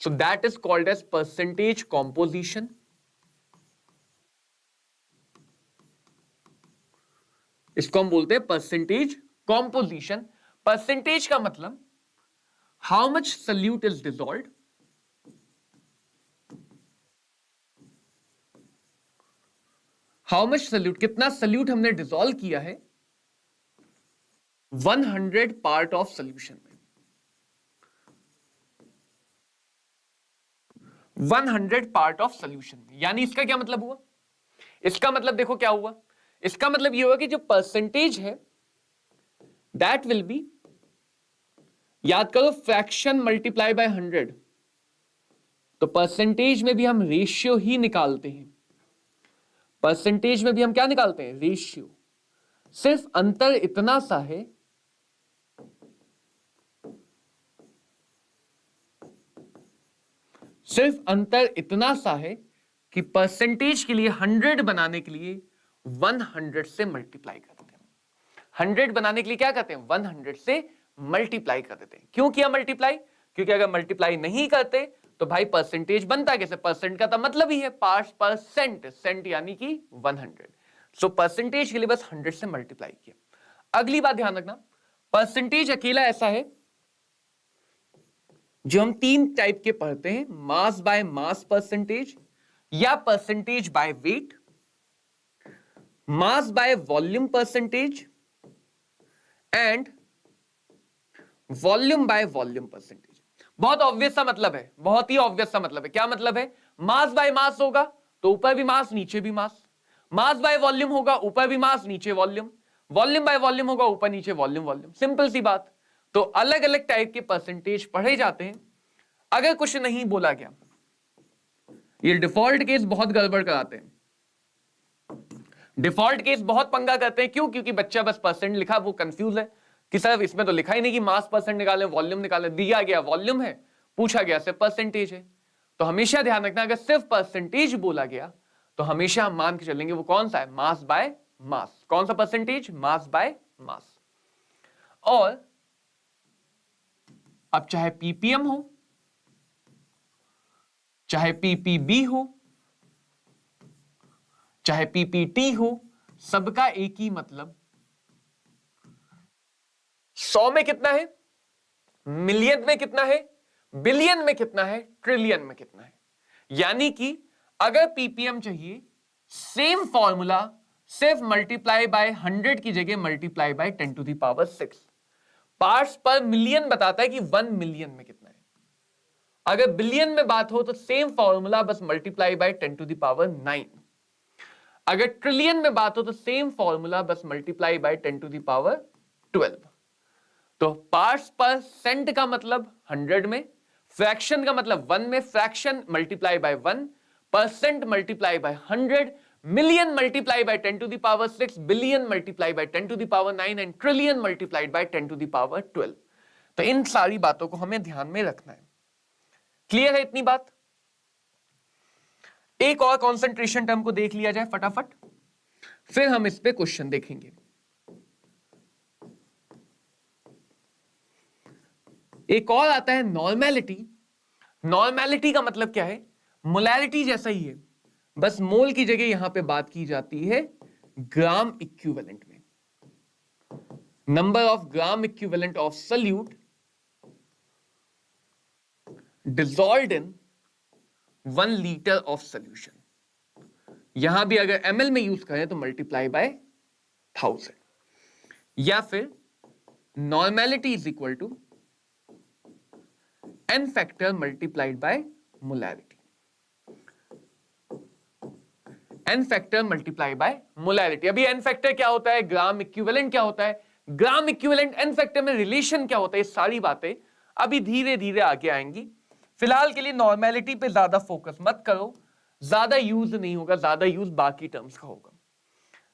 so that is called as percentage composition। इसको हम बोलते हैं परसेंटेज कॉम्पोजिशन। परसेंटेज का मतलब how much solute is dissolved, how much solute, कितना सल्यूट हमने डिसॉल्व किया है 100 पार्ट ऑफ सॉल्यूशन में, 100 पार्ट ऑफ सॉल्यूशन में। यानी इसका क्या मतलब हुआ, इसका मतलब देखो क्या हुआ, इसका मतलब ये हुआ कि जो परसेंटेज है दैट विल बी, याद करो फ्रैक्शन मल्टीप्लाई बाय 100, तो परसेंटेज में भी हम रेशियो ही निकालते हैं, परसेंटेज में भी हम क्या निकालते हैं, रेशियो। सिर्फ अंतर इतना सा है सिर्फ अंतर इतना सा है कि परसेंटेज के लिए 100 बनाने के लिए 100 से मल्टीप्लाई कर देते हैं। 100 बनाने के लिए क्या करते हैं, 100 से मल्टीप्लाई कर देते हैं। क्यों किया मल्टीप्लाई, क्योंकि अगर मल्टीप्लाई नहीं करते तो भाई परसेंटेज बनता कैसे, परसेंट का तो मतलब ही है पार्ट्स पर सेंट, सेंट यानी कि 100। सो परसेंटेज के लिए बस 100 से मल्टीप्लाई किया। अगली बात ध्यान रखना, परसेंटेज अकेला ऐसा है जो हम तीन टाइप के पढ़ते हैं, मास बाय मास परसेंटेज, या percentage by weight, mass by volume percentage, and volume by volume percentage. बहुत ऑब्वियस सा मतलब है, बहुत ही ऑब्वियस सा मतलब है। क्या मतलब है, मास बाय मास होगा तो ऊपर भी मास नीचे भी मास, मास बाय वॉल्यूम होगा ऊपर भी मास नीचे वॉल्यूम, वॉल्यूम बाय वॉल्यूम होगा ऊपर नीचे वॉल्यूम वॉल्यूम, सिंपल सी बात। तो अलग अलग टाइप के परसेंटेज पढ़े जाते हैं। अगर कुछ नहीं बोला गया, ये डिफॉल्ट केस बहुत गड़बड़ कराते हैं, डिफॉल्ट केस बहुत पंगा करते हैं। क्यों, क्योंकि बच्चा बस परसेंट लिखा, वो कंफ्यूज है कि सर इसमें तो लिखा ही नहीं कि मास परसेंट निकाले वॉल्यूम निकाले, दिया गया वॉल्यूम है, पूछा गया सिर्फ परसेंटेज है। तो हमेशा ध्यान रखना, अगर सिर्फ परसेंटेज बोला गया तो हमेशा हम मान के चलेंगे वो कौन सा है, मास बाय मास। कौन सा परसेंटेज, मास बाय मास। और अब चाहे पीपीएम हो चाहे पीपीबी हो चाहे पीपीटी हो, सबका एक ही मतलब, 100 में कितना है, मिलियन में कितना है, बिलियन में कितना है, ट्रिलियन में कितना है। यानी कि अगर पीपीएम चाहिए, सेम फॉर्मूला, सिर्फ मल्टीप्लाई बाय 100 की जगह multiply by 10 to the power 6। Parts per million बताता है कि 1 मिलियन में कितना है। अगर बिलियन में बात हो तो सेम फॉर्मूला, बस multiply by 10 to the power 9। अगर ट्रिलियन में बात हो तो सेम फॉर्मूला, बस multiply by 10 to the power 12। तो पार्ट्स पर सेंट का मतलब 100 में, फ्रैक्शन का मतलब 1 में, fraction multiply by 1, percent multiply by 100, million multiply by 10 to the power 6, billion multiply by 10 to the power 9 and trillion multiplied by 10 to the power 12। तो इन सारी बातों को हमें ध्यान में रखना है। क्लियर है इतनी बात। एक और कंसंट्रेशन टर्म को देख लिया जाए फटाफट, फिर हम इस पे क्वेश्चन देखेंगे। एक और आता है नॉर्मेलिटी। नॉर्मेलिटी का मतलब क्या है, मोलैरिटी जैसा ही है, बस मोल की जगह यहां पे बात की जाती है ग्राम इक्विवेलेंट में। Number of gram equivalent of solute dissolved in 1 litre of solution. यहां भी अगर ml में यूज करें तो मल्टीप्लाई बाय 1000, या फिर normality is equal to n factor multiplied by molarity. n factor multiply by molarity. अभी n फैक्टर क्या होता है, ग्राम इक्विवेलेंट क्या होता है, ग्राम इक्विवेलेंट n फैक्टर में रिलेशन क्या होता है, ये सारी बातें अभी धीरे धीरे आगे आएंगी। फिलहाल के लिए नॉर्मेलिटी पे ज्यादा फोकस मत करो, ज्यादा यूज नहीं होगा, ज्यादा यूज बाकी टर्म्स का होगा।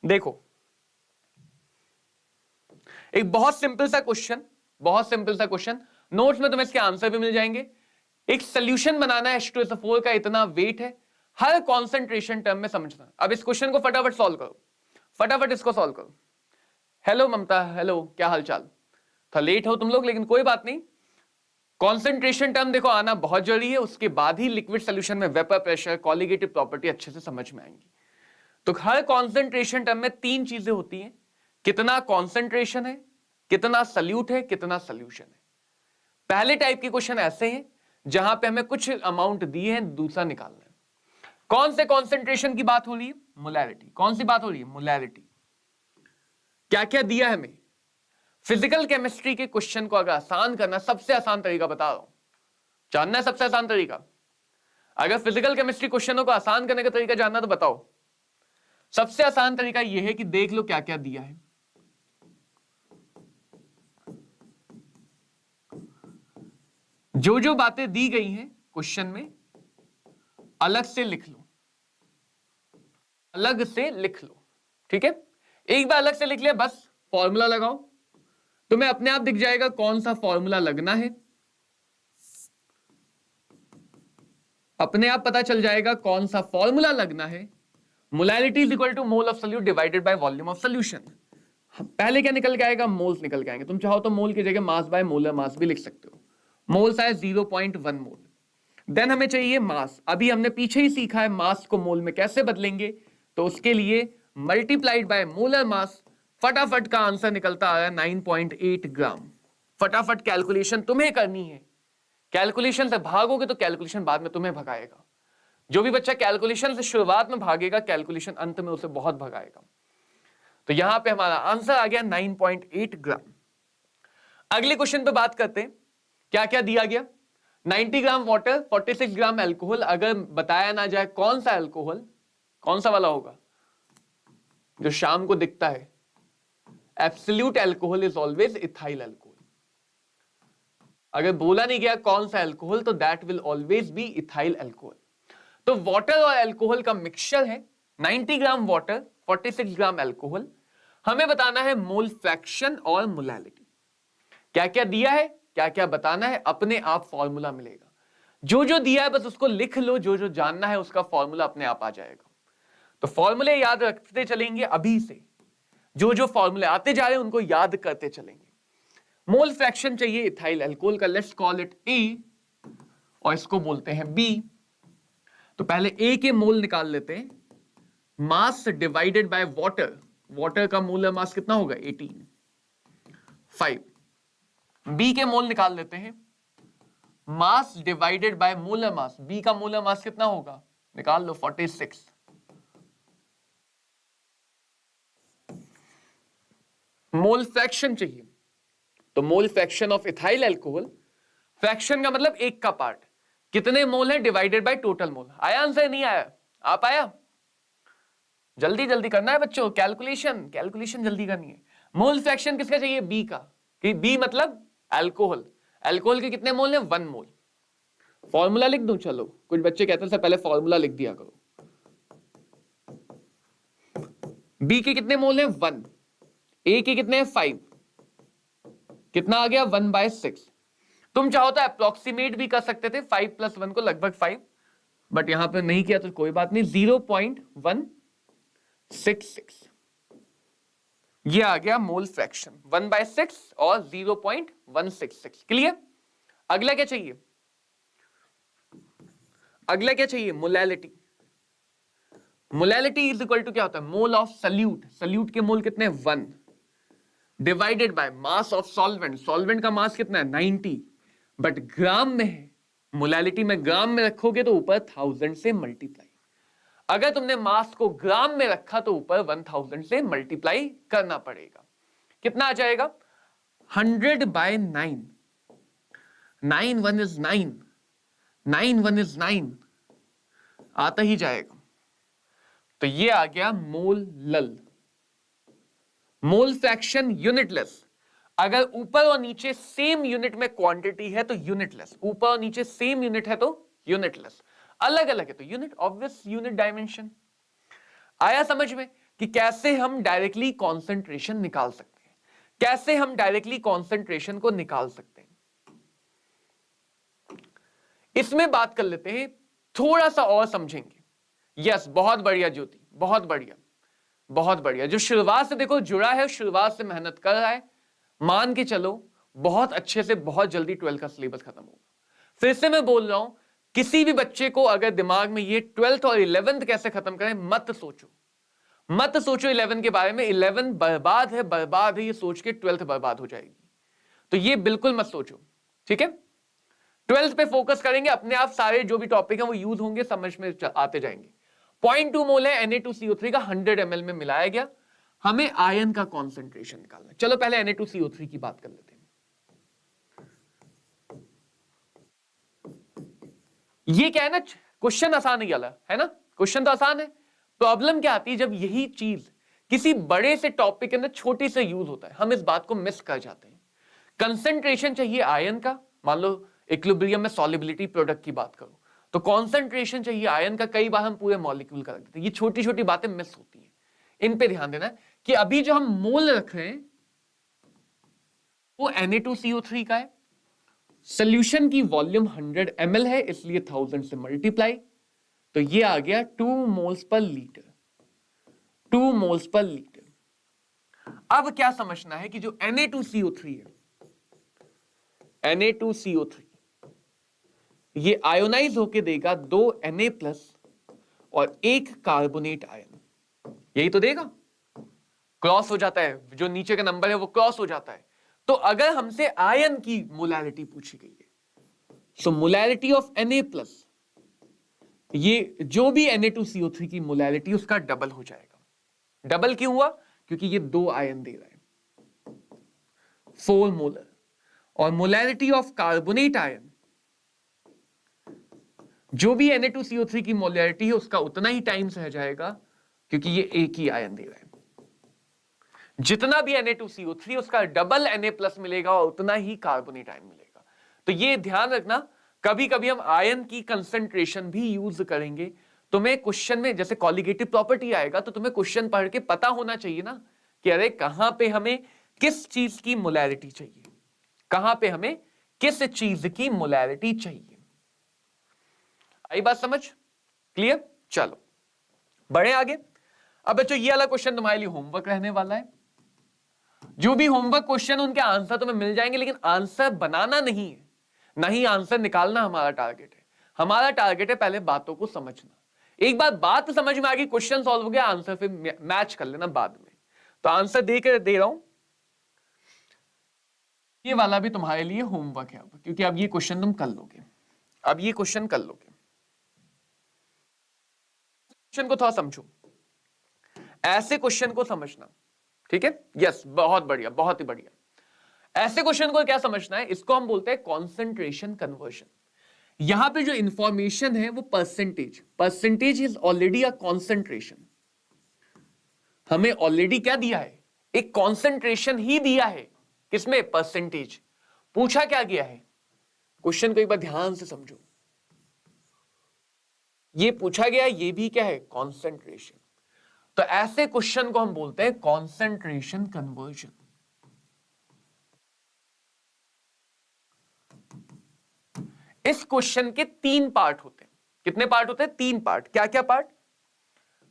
देखो एक बहुत सिंपल सा क्वेश्चन, बहुत सिंपल सा क्वेश्चन, नोट्स में तुम्हें इसके आंसर भी मिल जाएंगे। एक सोल्यूशन बनाना है H2SO4 का, इतना वेट है, हर कॉन्सेंट्रेशन टर्म में समझना। अब इस क्वेश्चन को फटाफट सॉल्व करो, फटाफट इसको सॉल्व करो। हेलो ममता, हेलो, क्या हालचाल? था लेट हो तुम लोग, लेकिन कोई बात नहीं। कॉन्सेंट्रेशन टर्म देखो आना बहुत जरूरी है, उसके बाद ही लिक्विड सोल्यूशन में वेपर प्रेशर, कॉलिगेटिव प्रॉपर्टी अच्छे से समझ में आएंगी। तो हर कॉन्सेंट्रेशन टर्म में 3 चीजें होती हैं, कितना कॉन्सेंट्रेशन है, कितना सल्यूट है, कितना सोल्यूशन है। पहले टाइप के क्वेश्चन ऐसे हैं जहां पे हमें कुछ अमाउंट दिए हैं, दूसरा निकालना है। कौन से कॉन्सेंट्रेशन की बात हो रही है? मोलैरिटी। कौन सी बात हो रही है? मोलैरिटी। क्या क्या दिया है हमें? फिजिकल केमिस्ट्री के क्वेश्चन को अगर आसान करना, सबसे आसान तरीका बता रहा हूं, जानना है सबसे आसान तरीका? अगर फिजिकल केमिस्ट्री क्वेश्चनों को आसान करने का तरीका जानना तो बताओ। सबसे आसान तरीका यह है कि देख लो क्या क्या दिया है। जो जो बातें दी गई हैं क्वेश्चन में अलग से लिख लो, अलग से लिख लो, ठीक है? एक बार अलग से लिख लिया, बस फॉर्मूला लगाओ, तुम्हें अपने आप दिख जाएगा कौन सा फॉर्मूला लगना है, अपने आप पता चल जाएगा कौन सा फॉर्मूला लगना है। Molarity is equal to mole of solute divided by volume of solution. पहले क्या निकल के आएगा? मोल्स निकल के आएंगे। तुम चाहो तो मोल की जगह मास बाय मोलर मास भी लिख सकते हो। मोल्स आए 0.1 मोल। देन हमें चाहिए मास। अभी हमने पीछे ही सीखा है मास को मोल में कैसे बदलेंगे, तो उसके लिए मल्टीप्लाइड बाय मोलर मास। फटाफट का आंसर निकलता आ रहा है 9.8 ग्राम। फटाफट कैलकुलेशन तुम्हें करनी है, कैलकुलेशन से भागोगे तो कैलकुलेशन बाद में तुम्हें भगाएगा। जो भी बच्चा कैलकुलेशन से शुरुआत में भागेगा, कैलकुलेशन अंत में उसे बहुत भगाएगा। तो यहां पे हमारा आंसर आ गया 9.8 ग्राम। अगले क्वेश्चन पे बात करते हैं, क्या क्या दिया गया। 90 ग्राम वाटर, 46 ग्राम एल्कोहल। अगर बताया ना जाए कौन सा एल्कोहल, कौन सा वाला होगा जो शाम को दिखता है? Absolute alcohol is always ethyl alcohol. अगर बोला नहीं गया कौन सा एल्कोहल, तो that will always be ethyl alcohol. तो वाटर और एल्कोहल का मिक्सचर है। 90 ग्राम वाटर, 46 ग्राम एल्कोहल। हमें बताना है मोल फ्रैक्शन और मोलैरिटी। क्या क्या दिया है, क्या क्या बताना है, अपने आप फॉर्मूला मिलेगा। जो जो दिया है बस उसको लिख लो, जो जो जानना है उसका फॉर्मूला अपने आप आ जाएगा। तो फॉर्मूले याद रखते चलेंगे अभी से, जो जो फॉर्मूले आते जा रहे हैं उनको याद करते चलेंगे। मोल फ्रैक्शन चाहिए इथाइल एल्कोहल का, लेट्स कॉल इट ए और इसको बोलते हैं बी। तो पहले ए के मोल निकाल लेते हैं। Mass divided by water, water का मोलर मास कितना होगा? 18, 5। बी के मोल निकाल लेते हैं। Mass divided by molar mass, B का मोलर मास कितना होगा? निकाल लो, 46। मोल फ्रैक्शन चाहिए, तो mole fraction of ethyl alcohol, fraction का मतलब एक का पार्ट, कितने मोल है डिवाइडेड बाय टोटल मोल। आया आंसर? नहीं आया? आप आया? जल्दी जल्दी करना है बच्चों, कैलकुलेशन कैलकुलेशन जल्दी करनी है। मोल फ्रैक्शन किसका चाहिए? बी का, कि बी मतलब एल्कोहल। एल्कोहल के कितने मोल हैं? 1 मोल। फॉर्मूला लिख दूं? चलो, कुछ बच्चे कहते हैं सर पहले फॉर्मूला लिख दिया करो। बी के कितने मोल हैं? 1। ए के कितने हैं? 5। कितना आ गया? 1/6। तुम चाहो तो अप्रोक्सीमेट भी कर सकते थे, 5 + 1 को लगभग 5, बट यहां पर नहीं किया तो कोई बात नहीं। 0.166 ये आ गया मोल फ्रैक्शन। 1/6 और 0.166। क्लियर? अगला क्या चाहिए? अगला क्या चाहिए? Molality. Molality is equal to क्या होता है? मोल ऑफ सल्यूट। सल्यूट के मोल कितने? 1। Divided by mass of solvent. Solvent का मास कितना है 90, बट ग्राम में है, मोलैलिटी में ग्राम में रखोगे तो ऊपर 1000 से मल्टीप्लाई। अगर तुमने मास को ग्राम में रखा तो ऊपर 1000 से मल्टीप्लाई करना पड़ेगा। कितना आ जाएगा 100/9, 9 1 is 9, 9 1 is 9 आता ही जाएगा। तो ये आ गया मोल लल। Mole fraction unitless. अगर ऊपर और नीचे सेम यूनिट में क्वांटिटी है तो यूनिटलेस, ऊपर और नीचे सेम यूनिट है तो यूनिटलेस, अलग अलग है तो यूनिट, ऑब्वियस यूनिट डायमेंशन। आया समझ में कि कैसे हम डायरेक्टली कॉन्सेंट्रेशन निकाल सकते हैं, कैसे हम डायरेक्टली कॉन्सेंट्रेशन को निकाल सकते हैं। इसमें बात कर लेते हैं, थोड़ा सा और समझेंगे। यस, बहुत बढ़िया ज्योति, बहुत बढ़िया, बहुत बढ़िया। जो शुरुआत से देखो जुड़ा है, शुरुआत से मेहनत कर रहा है, मान के चलो बहुत अच्छे से बहुत जल्दी 12th का सिलेबस खत्म होगा। फिर से मैं बोल रहा हूं, किसी भी बच्चे को अगर दिमाग में ये 12th और 11th कैसे खत्म करें मत सोचो, मत सोचो 11 के बारे में। 11 बर्बाद है, बर्बाद है ये सोच के 12th बर्बाद हो जाएगी, तो ये बिल्कुल मत सोचो, ठीक है। 12th पे फोकस करेंगे, अपने आप सारे जो भी टॉपिक हैं वो यूज होंगे, समझ में आते जाएंगे। 0.2 मोल है Na2CO3 का, 100 ml में मिलाया गया। हमें आयन का कॉन्सेंट्रेशन निकालना है। चलो पहले Na2CO3 की बात कर लेते हैं। ये क्या है ना, क्वेश्चन आसान ही वाला है ना, क्वेश्चन तो आसान है। प्रॉब्लम क्या आती है जब यही चीज किसी बड़े से टॉपिक के अंदर छोटी से यूज होता है, हम इस बात को मिस कर जाते हैं। कंसेंट्रेशन चाहिए आयन का, मान लो इक्विलिब्रियम में सॉल्युबिलिटी प्रोडक्ट की बात करो तो कॉन्सेंट्रेशन चाहिए आयन का, कई बार हम पूरे मॉलिक्यूल का रख देते हैं। ये छोटी छोटी बातें मिस होती हैं, इन पे ध्यान देना है कि अभी जो हम मोल रख रहे हैं वो Na2CO3 का है। सोल्यूशन की वॉल्यूम 100 ml है, इसलिए 1000 से मल्टीप्लाई, तो ये आ गया 2 moles per litre, 2 moles per litre. अब क्या समझना है कि जो Na2CO3 है, Na2CO3 ये आयोनाइज होके देगा 2 Na+ और 1 कार्बोनेट आयन, यही तो देगा। क्रॉस हो जाता है, जो नीचे का नंबर है वो क्रॉस हो जाता है। तो अगर हमसे आयन की मोलैलिटी पूछी गई है, सो मोलैलिटी ऑफ Na+, ये जो भी Na2CO3 की मोलैलिटी उसका डबल हो जाएगा। डबल क्यों हुआ? क्योंकि ये 2 आयन दे रहा है, 4 मोलर। और मोलैलिटी ऑफ कार्बोनेट आयन, जो भी Na2CO3 की मोलैलिटी है उसका उतना ही टाइम्स रह जाएगा, क्योंकि ये एक ही आयन दे रहा है। जितना भी Na2CO3 उसका डबल Na+ मिलेगा और उतना ही कार्बोनेट आयन मिलेगा। तो ये ध्यान रखना, कभी कभी हम आयन की कंसंट्रेशन भी यूज करेंगे। तुम्हें क्वेश्चन में जैसे कॉलिगेटिव प्रॉपर्टी आएगा तो तुम्हें क्वेश्चन पढ़ के पता होना चाहिए ना कि अरे कहां पे हमें किस चीज की मोलैलिटी चाहिए, कहां पे हमें किस चीज की मोलैलिटी चाहिए। आई बात समझ? क्लियर? चलो बढ़े आगे। अब बच्चों ये वाला क्वेश्चन तुम्हारे लिए होमवर्क रहने वाला है। जो भी होमवर्क क्वेश्चन उनके आंसर तुम्हें मिल जाएंगे, लेकिन आंसर बनाना नहीं है, नहीं आंसर निकालना हमारा टारगेट है। हमारा टारगेट है पहले बातों को समझना। एक बार बात समझ में आ गई, क्वेश्चन सॉल्व हो गया, आंसर फिर मैच कर लेना बाद में। तो आंसर दे रहा हूं, ये वाला भी तुम्हारे लिए होमवर्क है अब, क्योंकि अब ये क्वेश्चन तुम कर लोगे, अब ये क्वेश्चन कर लोगे। क्वेश्चन को थोड़ा समझो, ऐसे क्वेश्चन को समझना, ठीक है। यस, बहुत बढ़िया, बहुत ही बढ़िया। ऐसे क्वेश्चन को क्या समझना है, इसको हम बोलते हैं कॉन्सेंट्रेशन कन्वर्जन। यहां पे जो इंफॉर्मेशन है वो percentage, percentage is already a concentration. हमें ऑलरेडी क्या दिया है, एक कॉन्सेंट्रेशन ही दिया है। किसमें? परसेंटेज। पूछा क्या गया है, क्वेश्चन को एक बार ध्यान से समझो। ये पूछा गया, ये भी क्या है, कॉन्सेंट्रेशन। तो ऐसे क्वेश्चन को हम बोलते हैं कॉन्सेंट्रेशन कन्वर्जन। इस क्वेश्चन के 3 पार्ट होते हैं। कितने पार्ट होते हैं? 3 पार्ट। क्या क्या पार्ट?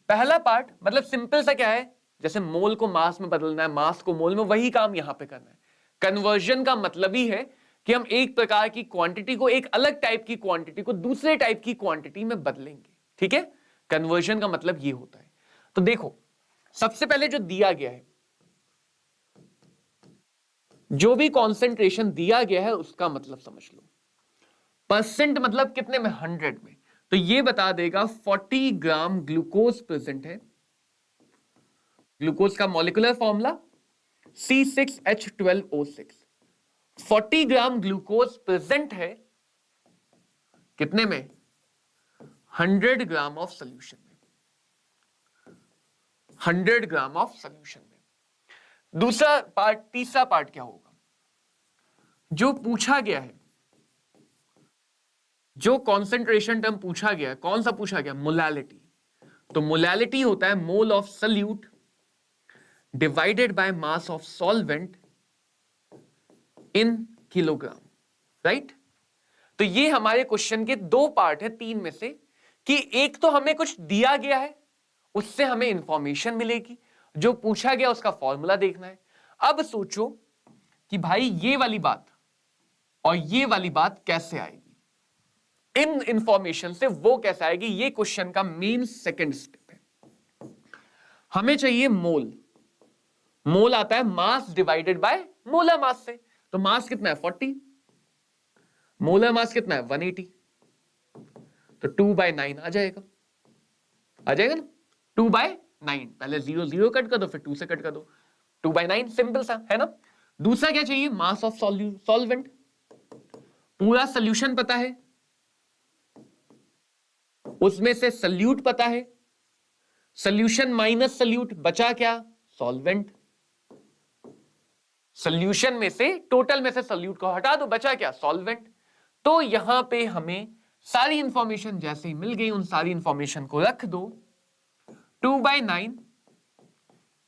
पहला पार्ट मतलब सिंपल सा क्या है, जैसे मोल को मास में बदलना है, मास को मोल में, वही काम यहां पे करना है। कन्वर्जन का मतलब ही है कि हम एक प्रकार की क्वांटिटी को, एक अलग टाइप की क्वांटिटी को दूसरे टाइप की क्वांटिटी में बदलेंगे, ठीक है। कन्वर्जन का मतलब ये होता है। तो देखो, सबसे पहले जो दिया गया है, जो भी कॉन्सेंट्रेशन दिया गया है उसका मतलब समझ लो। परसेंट मतलब कितने में, 100 में। तो ये बता देगा 40 ग्राम ग्लूकोज प्रेजेंट है। ग्लूकोज का molecular formula C6H12O6। 40 gram glucose present है कितने में, 100 ग्राम ऑफ सोल्यूशन में। 100 ग्राम ऑफ सोल्यूशन में। दूसरा पार्ट, तीसरा पार्ट क्या होगा, जो पूछा गया है, जो कॉन्सेंट्रेशन टर्म पूछा गया है, कौन सा पूछा गया, मोलैलिटी। तो मोलैलिटी होता है मोल of solute divided by mass of solvent in kilogram, right. तो ये हमारे क्वेश्चन के दो पार्ट है तीन में से, कि एक तो हमें कुछ दिया गया है, उससे हमें इंफॉर्मेशन मिलेगी, जो पूछा गया उसका फॉर्मूला देखना है। अब सोचो कि भाई ये वाली बात और ये वाली बात कैसे आएगी, इन इंफॉर्मेशन से वो कैसे आएगी, ये क्वेश्चन का मेन सेकंड स्टेप है। हमें चाहिए मोल। मोल आता है मास डिवाइडेड बाय मोलर मास से। तो मास कितना है 40, मोलर मास कितना है 180, तो 2/9 आ जाएगा, आ जाएगा ना, 2/9। पहले 0 0 कट कर दो, फिर 2 से कट कर दो, 2/9, सिंपल सा है ना। दूसरा क्या चाहिए, मास ऑफ सॉल्वेंट। पूरा सोल्यूशन पता है, उसमें से सल्यूट पता है, सोल्यूशन माइनस सल्यूट, बचा क्या, सॉल्वेंट। सोल्यूशन में से, टोटल में से सल्यूट को हटा दो, बचा क्या, सॉल्वेंट। तो यहां पे हमें सारी इंफॉर्मेशन जैसे ही मिल गई, उन सारी इंफॉर्मेशन को रख दो, 2/9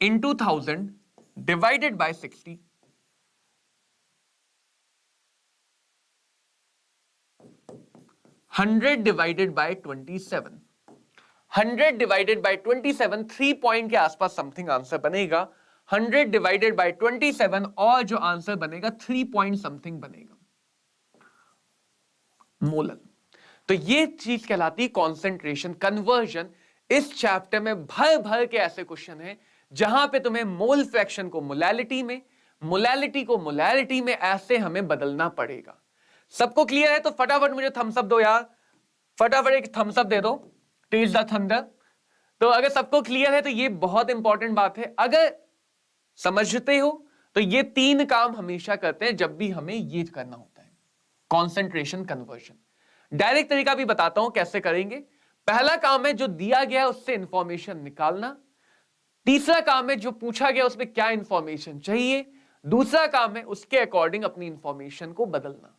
into 1000 divided by 60, 100 divided by 27, 100 divided by 27, 3 point के आसपास समथिंग आंसर बनेगा। 100 डिवाइडेड बाय 27 और जो आंसर बनेगा 3 पॉइंट समथिंग बनेगा, मोलर। तो ये चीज कहलाती है कॉन्सेंट्रेशन कन्वर्जन। इस चैप्टर में भर भर के ऐसे क्वेश्चन हैं जहां पे तुम्हें मोल फ्रैक्शन को मोलैलिटी में, मोलैलिटी को मोलैरिटी में ऐसे हमें बदलना पड़ेगा। सबको क्लियर है? तो फटाफट मुझे थम्स अप दो यार, फटाफट एक थम्स अप दे दो, टीज द थंडर। तो अगर सबको क्लियर है तो ये बहुत इंपॉर्टेंट बात है। अगर समझते हो तो ये तीन काम हमेशा करते हैं जब भी हमें ये करना होता है, कॉन्सेंट्रेशन कन्वर्जन। डायरेक्ट तरीका भी बताता हूं कैसे करेंगे। पहला काम है जो दिया गया है उससे इंफॉर्मेशन निकालना। तीसरा काम है जो पूछा गया उसमें क्या इंफॉर्मेशन चाहिए। दूसरा काम है उसके अकॉर्डिंग अपनी इंफॉर्मेशन को बदलना,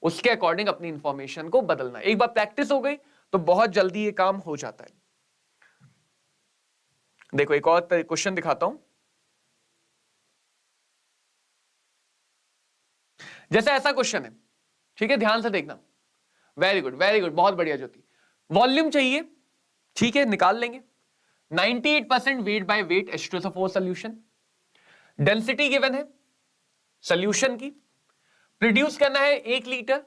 उसके अकॉर्डिंग अपनी इंफॉर्मेशन को बदलना। एक बार प्रैक्टिस हो गई तो बहुत जल्दी ये काम हो जाता है। देखो एक और क्वेश्चन दिखाता हूं। जैसे ऐसा क्वेश्चन है, ठीक है, ध्यान से देखना। वेरी गुड, वेरी गुड, बहुत बढ़िया ज्योति। वॉल्यूम चाहिए, ठीक है, निकाल लेंगे। 98% weight by weight H2SO4 solution. Density given है सॉल्यूशन की। प्रोड्यूस करना है 1 litre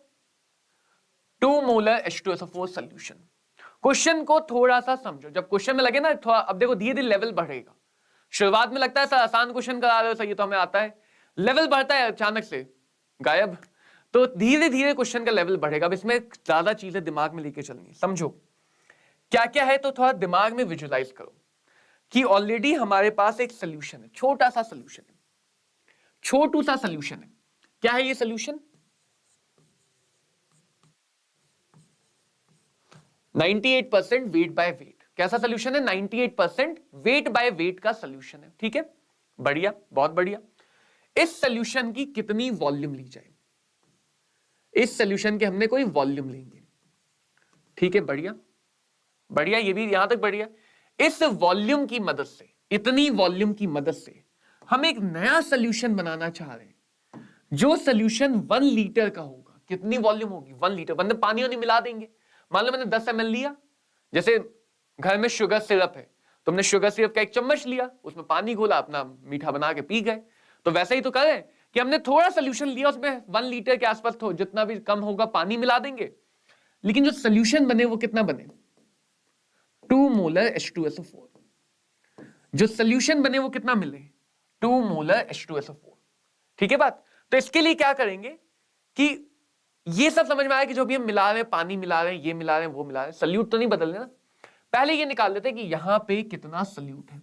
2 molar H2SO4 solution. Question को थोड़ा सा समझो। जब क्वेश्चन में लगे ना थोड़ा, अब देखो धीरे धीरे लेवल बढ़ेगा। शुरुआत में लगता है सर आसान क्वेश्चन करा रहे हो सर, ये तो हमें आता है। लेवल बढ़ता है अचानक से गायब। तो धीरे धीरे क्वेश्चन का लेवल बढ़ेगा। अब इसमें ज्यादा चीजें दिमाग में लेके चलनी है, समझो क्या क्या है। तो थोड़ा दिमाग में विजुलाइज करो कि ऑलरेडी हमारे पास एक सोल्यूशन है, छोटा सा सोल्यूशन है, छोटू सा सोल्यूशन है। क्या है ये सोल्यूशन? 98% weight by weight. कैसा सोल्यूशन है? 98% वेट बाय वेट का सोल्यूशन है, ठीक है, बढ़िया, बहुत बढ़िया। इस सोल्यूशन की कितनी वॉल्यूम ली जाए? इस सोल्यूशन के हमने कोई वॉल्यूम लेंगे, ठीक है, बढ़िया बढ़िया, ये भी यहां तक बढ़िया। इस वॉल्यूम की मदद से, इतनी वॉल्यूम की मदद से हम एक नया सोल्यूशन बनाना चाह रहे हैं जो सोल्यूशन 1 लीटर का होगा। कितनी वॉल्यूम होगी? 1 लीटर। बंदे पानी नहीं मिला देंगे। मान लो मैंने 10 ml लिया, जैसे घर में शुगर सिरप है, तुमने शुगर सिरप का 1 चम्मच लिया, उसमें पानी घोला, अपना मीठा बना के पी गए। तो वैसे ही तो करें कि हमने थोड़ा सोल्यूशन लिया, उसमें 1 लीटर के आसपास तो जितना भी कम होगा पानी मिला देंगे, लेकिन जो सोल्यूशन बने वो कितना बने? 2 मोलर H2SO4। जो सोल्यूशन बने वो कितना मिले? 2 मोलर H2SO4, ठीक है बात। तो इसके लिए क्या करेंगे कि ये सब समझ में आया कि जो भी हम मिला रहे हैं, पानी मिला रहे हैं, ये मिला रहे हैं, वो मिला रहे हैं, सल्यूट तो नहीं बदल रहे ना। पहले ये निकाल लेते हैं कि यहां पे कितना सल्यूट है,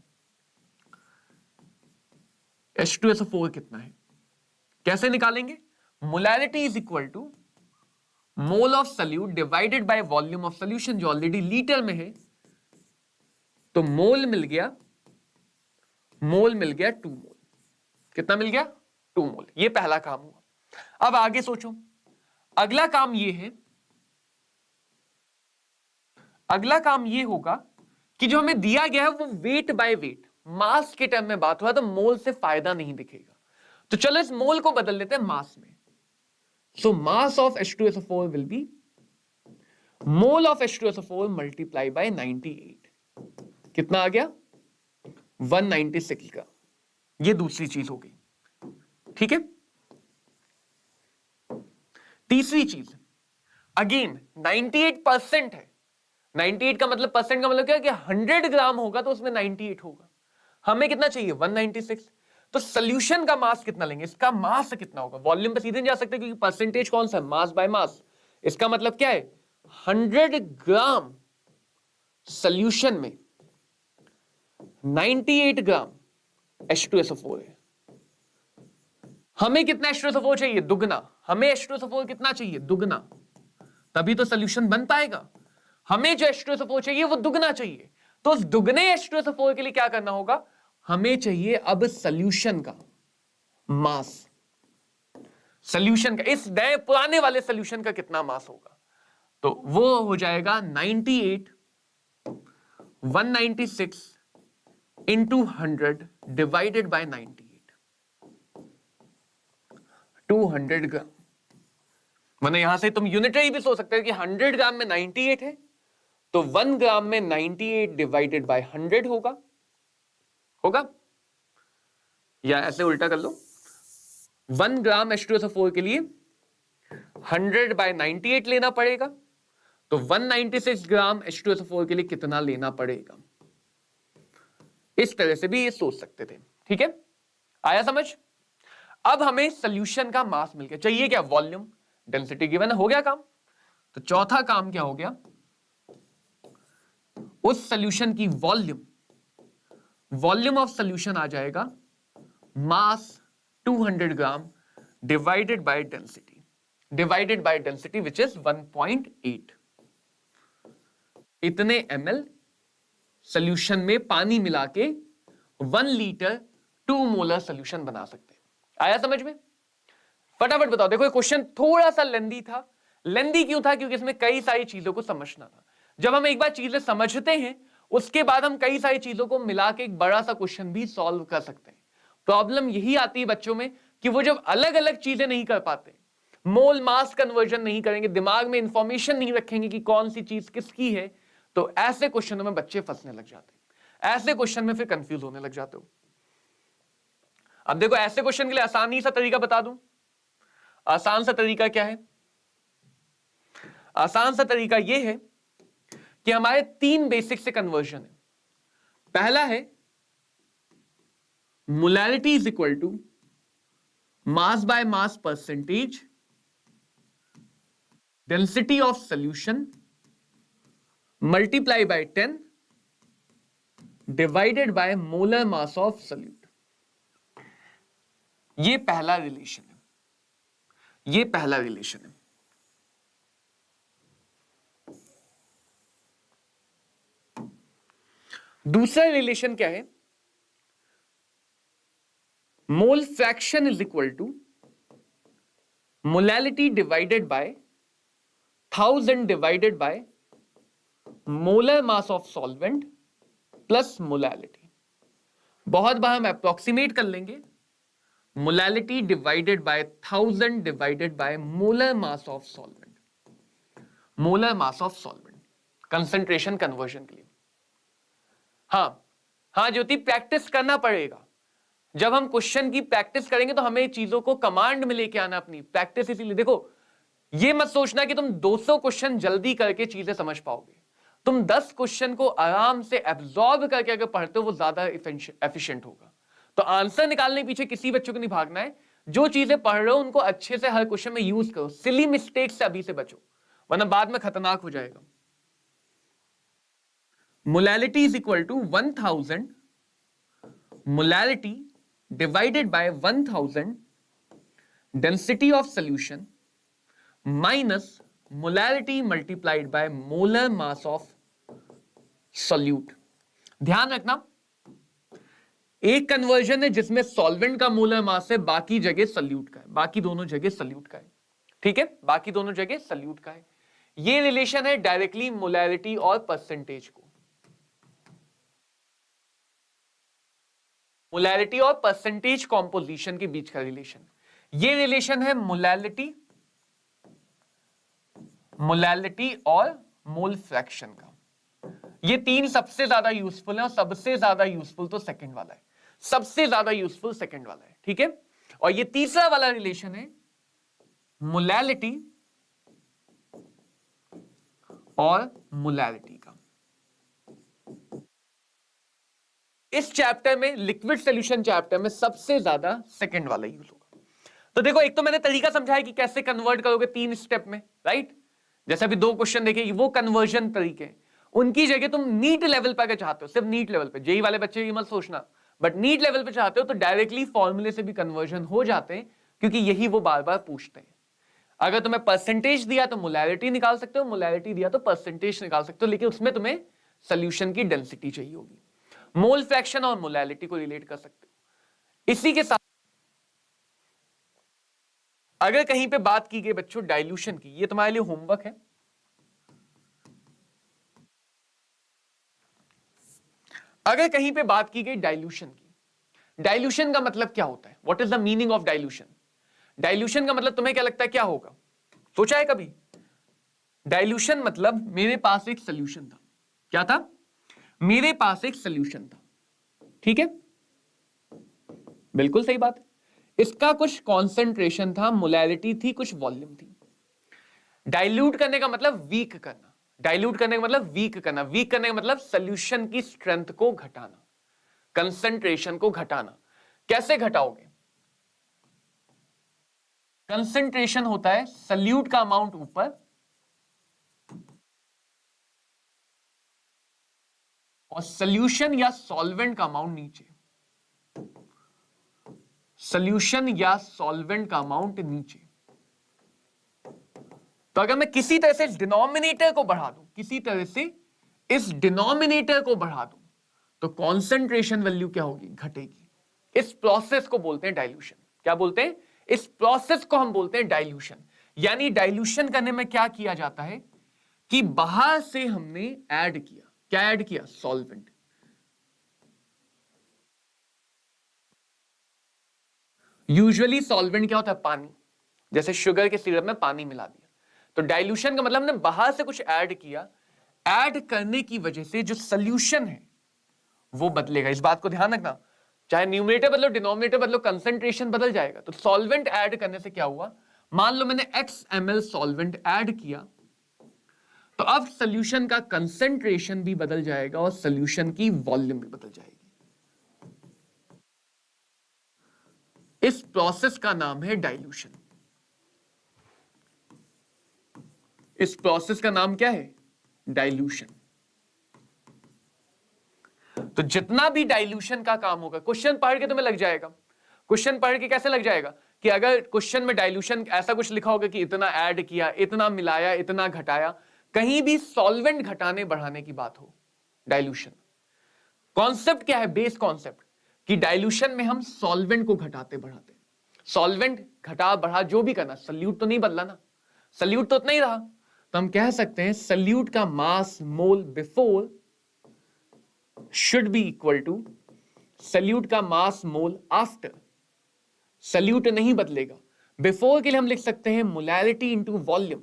H2SO4 कितना है। कैसे निकालेंगे? Molarity is equal to mole of solute divided by volume of solution, जो ऑलरेडी लीटर में है। तो मोल मिल गया 2 मोल। कितना मिल गया? 2 मोल। ये पहला काम हुआ। अब आगे सोचो, अगला काम ये है, अगला काम ये होगा कि जो हमें दिया गया है वो वेट बाय वेट, मास के टर्म में बात हुआ, तो मोल से फायदा नहीं दिखेगा। तो चलो इस मोल को बदल लेते हैं मास में। So mass of H2SO4 will be mole of H2SO4 multiply by 98। कितना आ गया? 196 का। ये दूसरी चीज हो गई, ठीक है। तीसरी चीज, अगेन 98% है। 98 का मतलब, परसेंट का मतलब क्या है कि 100 ग्राम होगा तो उसमें 98 होगा। हमें कितना चाहिए? 196। तो सोल्यूशन का मास कितना लेंगे? इसका मास कितना होगा? वॉल्यूम पे सीधे नहीं जा सकते क्योंकि परसेंटेज कौन सा है? मास बाय मास। इसका मतलब क्या है? 100 ग्राम सोल्यूशन में 98 ग्राम H2SO4 है। हमें कितना H2SO4 चाहिए? दुगना। हमें H2SO4 कितना चाहिए? दुगना, तभी तो सोल्यूशन बन पाएगा। हमें जो H2SO4 चाहिए वो दुगना चाहिए। तो उस दुगने H2SO4 के लिए क्या करना होगा? हमें चाहिए अब सोल्यूशन का मास। सोल्यूशन का, इस नए पुराने वाले सोल्यूशन का कितना मास होगा? तो वो हो जाएगा 98 196 इंटू 100 डिवाइडेड बाय 98, 200 ग्राम। वरना यहां से तुम यूनिटरी भी सोच सकते हो कि 100 ग्राम में 98 है, तो 1 ग्राम में 98 डिवाइडेड बाय 100 होगा या ऐसे उल्टा कर लो, 1 ग्राम H2SO4 के लिए 100 बाय 98 लेना पड़ेगा। तो 196 ग्राम H2SO4 के लिए कितना लेना पड़ेगा? इस तरह से भी ये सोच सकते थे, ठीक है। आया समझ? अब हमें सोल्यूशन का मास मिल गया। चाहिए क्या? वॉल्यूम, डेंसिटी गिवन, हो गया काम। तो चौथा काम क्या हो गया? उस सोल्यूशन की वॉल्यूम ऑफ सोल्यूशन आ जाएगा मास 200 gram divided by density which is 1.8। इतने ml सोल्यूशन में पानी मिला के 1 लीटर 2 मोलर सोल्यूशन बना सकते हैं। आया समझ में? फटाफट बताओ। देखो ये क्वेश्चन थोड़ा सा लेंदी था। लेंदी क्यों था? क्योंकि इसमें कई सारी चीजों को समझना था। जब हम एक बार चीजें समझते हैं उसके बाद हम कई सारी चीजों को मिला के एक बड़ा सा क्वेश्चन भी सॉल्व कर सकते हैं। प्रॉब्लम यही आती है बच्चों में कि वो जब अलग अलग चीजें नहीं कर पाते, मोल मास कन्वर्जन नहीं करेंगे, दिमाग में इंफॉर्मेशन नहीं रखेंगे कि कौन सी चीज किसकी है, तो ऐसे क्वेश्चनों में बच्चे फंसने लग जाते हैं। ऐसे क्वेश्चन में फिर कंफ्यूज होने लग जाते हो। अब देखो ऐसे क्वेश्चन के लिए आसानी सा तरीका बता दूं। आसान सा तरीका क्या है? आसान सा तरीका यह है कि हमारे 3 बेसिक से कन्वर्जन है। पहला है molarity is equal to mass by mass percentage density of solution multiply by 10 divided by molar mass of solute. ये पहला रिलेशन है। दूसरा रिलेशन क्या है? Mole fraction is equal to molality divided by 1000 divided by molar mass of solvent plus molality. बहुत बार हम approximate कर लेंगे। Molality divided by 1000 divided by molar mass of solvent, concentration conversion के लिए। हाँ ज्योति, प्रैक्टिस करना पड़ेगा। जब हम क्वेश्चन की प्रैक्टिस करेंगे तो हमें चीजों को कमांड में लेके आना अपनी। प्रैक्टिस इसीलिए, देखो ये मत सोचना कि तुम 200 क्वेश्चन जल्दी करके चीजें समझ पाओगे। तुम 10 क्वेश्चन को आराम से एब्जॉर्ब करके अगर पढ़ते हो वो ज्यादा एफिशिएंट होगा। तो आंसर निकालने के पीछे किसी बच्चों को नहीं भागना है, जो चीजें पढ़ रहे हो उनको अच्छे से हर क्वेश्चन में यूज करो, सिली मिस्टेक से अभी से बचो, वरना बाद में खतरनाक हो जाएगा। Molality is equal to 1000 molality divided by 1000 density of solution minus molality multiplied by molar mass of solute. ध्यान रखना, एक कन्वर्जन है जिसमें सॉल्वेंट का मोलर मास है, बाकी जगह सॉल्यूट का है, बाकी दोनों जगह सॉल्यूट का है, ठीक है, बाकी दोनों जगह सॉल्यूट का है। ये रिलेशन है डायरेक्टली मोलैलिटी और परसेंटेज को, मोलैलिटी और परसेंटेज कॉम्पोजिशन के बीच का रिलेशन। ये रिलेशन है मोलैलिटी और मोल फ्रैक्शन का। ये तीन सबसे ज्यादा यूजफुल है और सबसे ज्यादा यूजफुल तो सेकंड वाला है, सबसे ज्यादा यूजफुल सेकंड वाला है, ठीक है। और ये तीसरा वाला रिलेशन है मोलैलिटी और मोलैरिटी का। इस चैप्टर में, लिक्विड सॉल्यूशन चैप्टर में, सबसे ज्यादा सेकंड वाला यूज होगा। तो देखो, एक तो मैंने तरीका समझाया कि कैसे कन्वर्ट करोगे 3 स्टेप में, राइट। जैसे अभी 2 क्वेश्चन देखे, वो कन्वर्जन तरीके, उनकी जगह तुम नीट लेवल पर अगर चाहते हो, सिर्फ नीट लेवल पे, जेई वाले बच्चे ये मत सोचना, बट नीट लेवल पे चाहते हो तो डायरेक्टली फॉर्मूले से भी कन्वर्जन हो जाते हैं, क्योंकि यही वो बार बार पूछते हैं। अगर तुम्हें परसेंटेज दिया तो मोलैरिटी निकाल सकते हो, मोलैरिटी दिया तो परसेंटेज निकाल सकते हो, लेकिन उसमें तुम्हें सॉल्यूशन की डेंसिटी चाहिए होगी। मोल फ्रैक्शन और मोलैलिटी को रिलेट कर सकते हो। इसी के साथ अगर कहीं पे बात की गई बच्चों डाइल्यूशन की, ये तुम्हारे लिए होमवर्क है। अगर कहीं पे बात की गई डाइल्यूशन की, डाइल्यूशन का मतलब क्या होता है, what is the meaning of dilution? Dilution का मतलब तुम्हें क्या लगता है क्या होगा, सोचा है कभी? डाइल्यूशन मतलब मेरे पास एक सॉल्यूशन था, क्या था? मेरे पास एक सॉल्यूशन था, ठीक है, बिल्कुल सही बात है। इसका कुछ कॉन्सेंट्रेशन था, मोलैरिटी थी, कुछ वॉल्यूम थी। डाइल्यूट करने का मतलब वीक करना, डाइल्यूट करने का मतलब वीक करना, वीक करने का मतलब सॉल्यूशन की स्ट्रेंथ को घटाना, कंसंट्रेशन को घटाना। कैसे घटाओगे? कंसंट्रेशन होता है सॉल्यूट का अमाउंट ऊपर और सॉल्यूशन या सॉल्वेंट का अमाउंट नीचे, सॉल्यूशन या सॉल्वेंट का अमाउंट नीचे। तो अगर मैं किसी तरह से डिनोमिनेटर को बढ़ा दूं, किसी तरह से इस डिनोमिनेटर को बढ़ा दूं, तो कॉन्सेंट्रेशन वैल्यू क्या होगी? घटेगी। इस प्रोसेस को बोलते हैं डाइल्यूशन। क्या बोलते हैं? इस प्रोसेस को हम बोलते हैं डाइल्यूशन। यानी डाइल्यूशन करने में क्या किया जाता है कि बाहर से हमने ऐड किया, क्या ऐड किया? सॉल्वेंट। यूजुअली सॉल्वेंट क्या होता है? पानी। जैसे शुगर के सिरप में पानी मिला दिया। तो डाइल्यूशन का मतलब हमने बाहर से कुछ ऐड किया, ऐड करने की वजह से जो सॉल्यूशन है वो बदलेगा। इस बात को ध्यान रखना, चाहे न्यूमरेटर बदलो, डिनोमिनेटर बदलो, कंसंट्रेशन बदल जाएगा। तो सॉल्वेंट ऐड करने से क्या हुआ? मान लो मैंने x ml सॉल्वेंट ऐड किया, तो अब सॉल्यूशन का कंसंट्रेशन भी बदल जाएगा और सॉल्यूशन की वॉल्यूम भी बदल जाएगी। इस प्रोसेस का नाम है डाइल्यूशन। इस प्रोसेस का नाम क्या है? डाइल्यूशन। तो जितना भी डाइल्यूशन का काम होगा, क्वेश्चन पढ़ के तुम्हें लग जाएगा। क्वेश्चन पढ़ के कैसे लग जाएगा कि अगर क्वेश्चन में डाइल्यूशन ऐसा कुछ लिखा होगा कि इतना ऐड किया, इतना मिलाया, इतना घटाया, कहीं भी सॉल्वेंट घटाने बढ़ाने की बात हो, डाइल्यूशन। कॉन्सेप्ट क्या है? बेस कॉन्सेप्ट कि डाइल्यूशन में हम सॉल्वेंट को घटाते बढ़ाते। सॉल्वेंट घटा बढ़ा जो भी करना, सल्यूट तो नहीं बदला ना, सल्यूट तो उतना ही रहा। तो हम कह सकते हैं सल्यूट का mass mole before should be equal to solute का मास मोल आफ्टर। सल्यूट नहीं बदलेगा। बिफोर के लिए हम लिख सकते हैं मोलैरिटी इंटू वॉल्यूम।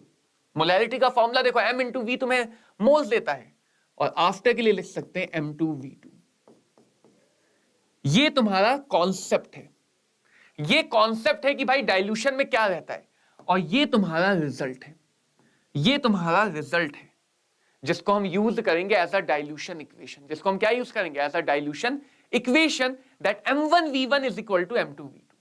मोलैरिटी का फॉर्मूला देखो, m इंटू वी तुम्हें मोल्स देता है, और आफ्टर के लिए लिख सकते हैं m2v2। ये तुम्हारा कॉन्सेप्ट है। ये कॉन्सेप्ट है कि भाई डाइल्यूशन में क्या रहता है, और ये तुम्हारा रिजल्ट है। ये तुम्हारा रिजल्ट है जिसको हम यूज करेंगे एज अ डाइल्यूशन इक्वेशन। जिसको हम क्या यूज करेंगे? As a dilution equation, that m1v1 is equal to m2v2।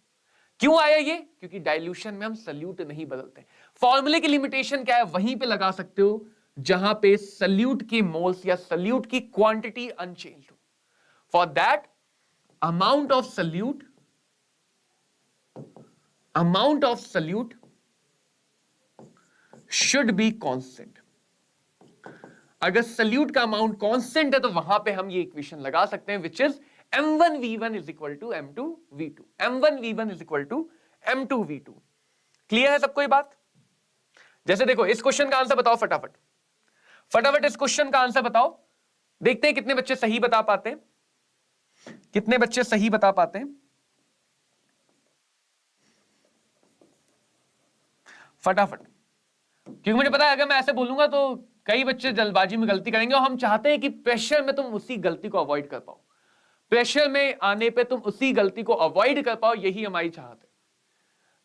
क्यों आया ये? क्योंकि डाइल्यूशन में हम सल्यूट नहीं बदलते। फॉर्मूले की लिमिटेशन क्या है? वहीं पे लगा सकते हो जहां पे सल्यूट के मोल्स या सल्यूट की क्वांटिटी अनचेंज्ड हो। For that amount of solute should be constant। अगर सल्यूट का अमाउंट कांस्टेंट है तो वहां पे हम ये इक्वेशन लगा सकते हैं which is m1v1 is equal to m2v2, m1v1 is equal to m2v2। Clear है सबको ये बात? जैसे देखो इस क्वेश्चन का आंसर बताओ फटाफट इस क्वेश्चन का आंसर बताओ। देखते हैं कितने बच्चे सही बता पाते हैं, कितने बच्चे सही बता पाते हैं। फटाफट, क्योंकि मुझे पता है अगर मैं ऐसे बोलूंगा तो कई बच्चे जल्दबाजी में गलती करेंगे और हम चाहते हैं कि प्रेशर में तुम उसी गलती को अवॉइड कर पाओ, प्रेशर में आने पे तुम उसी गलती को अवॉइड कर पाओ, यही हमारी चाहत है।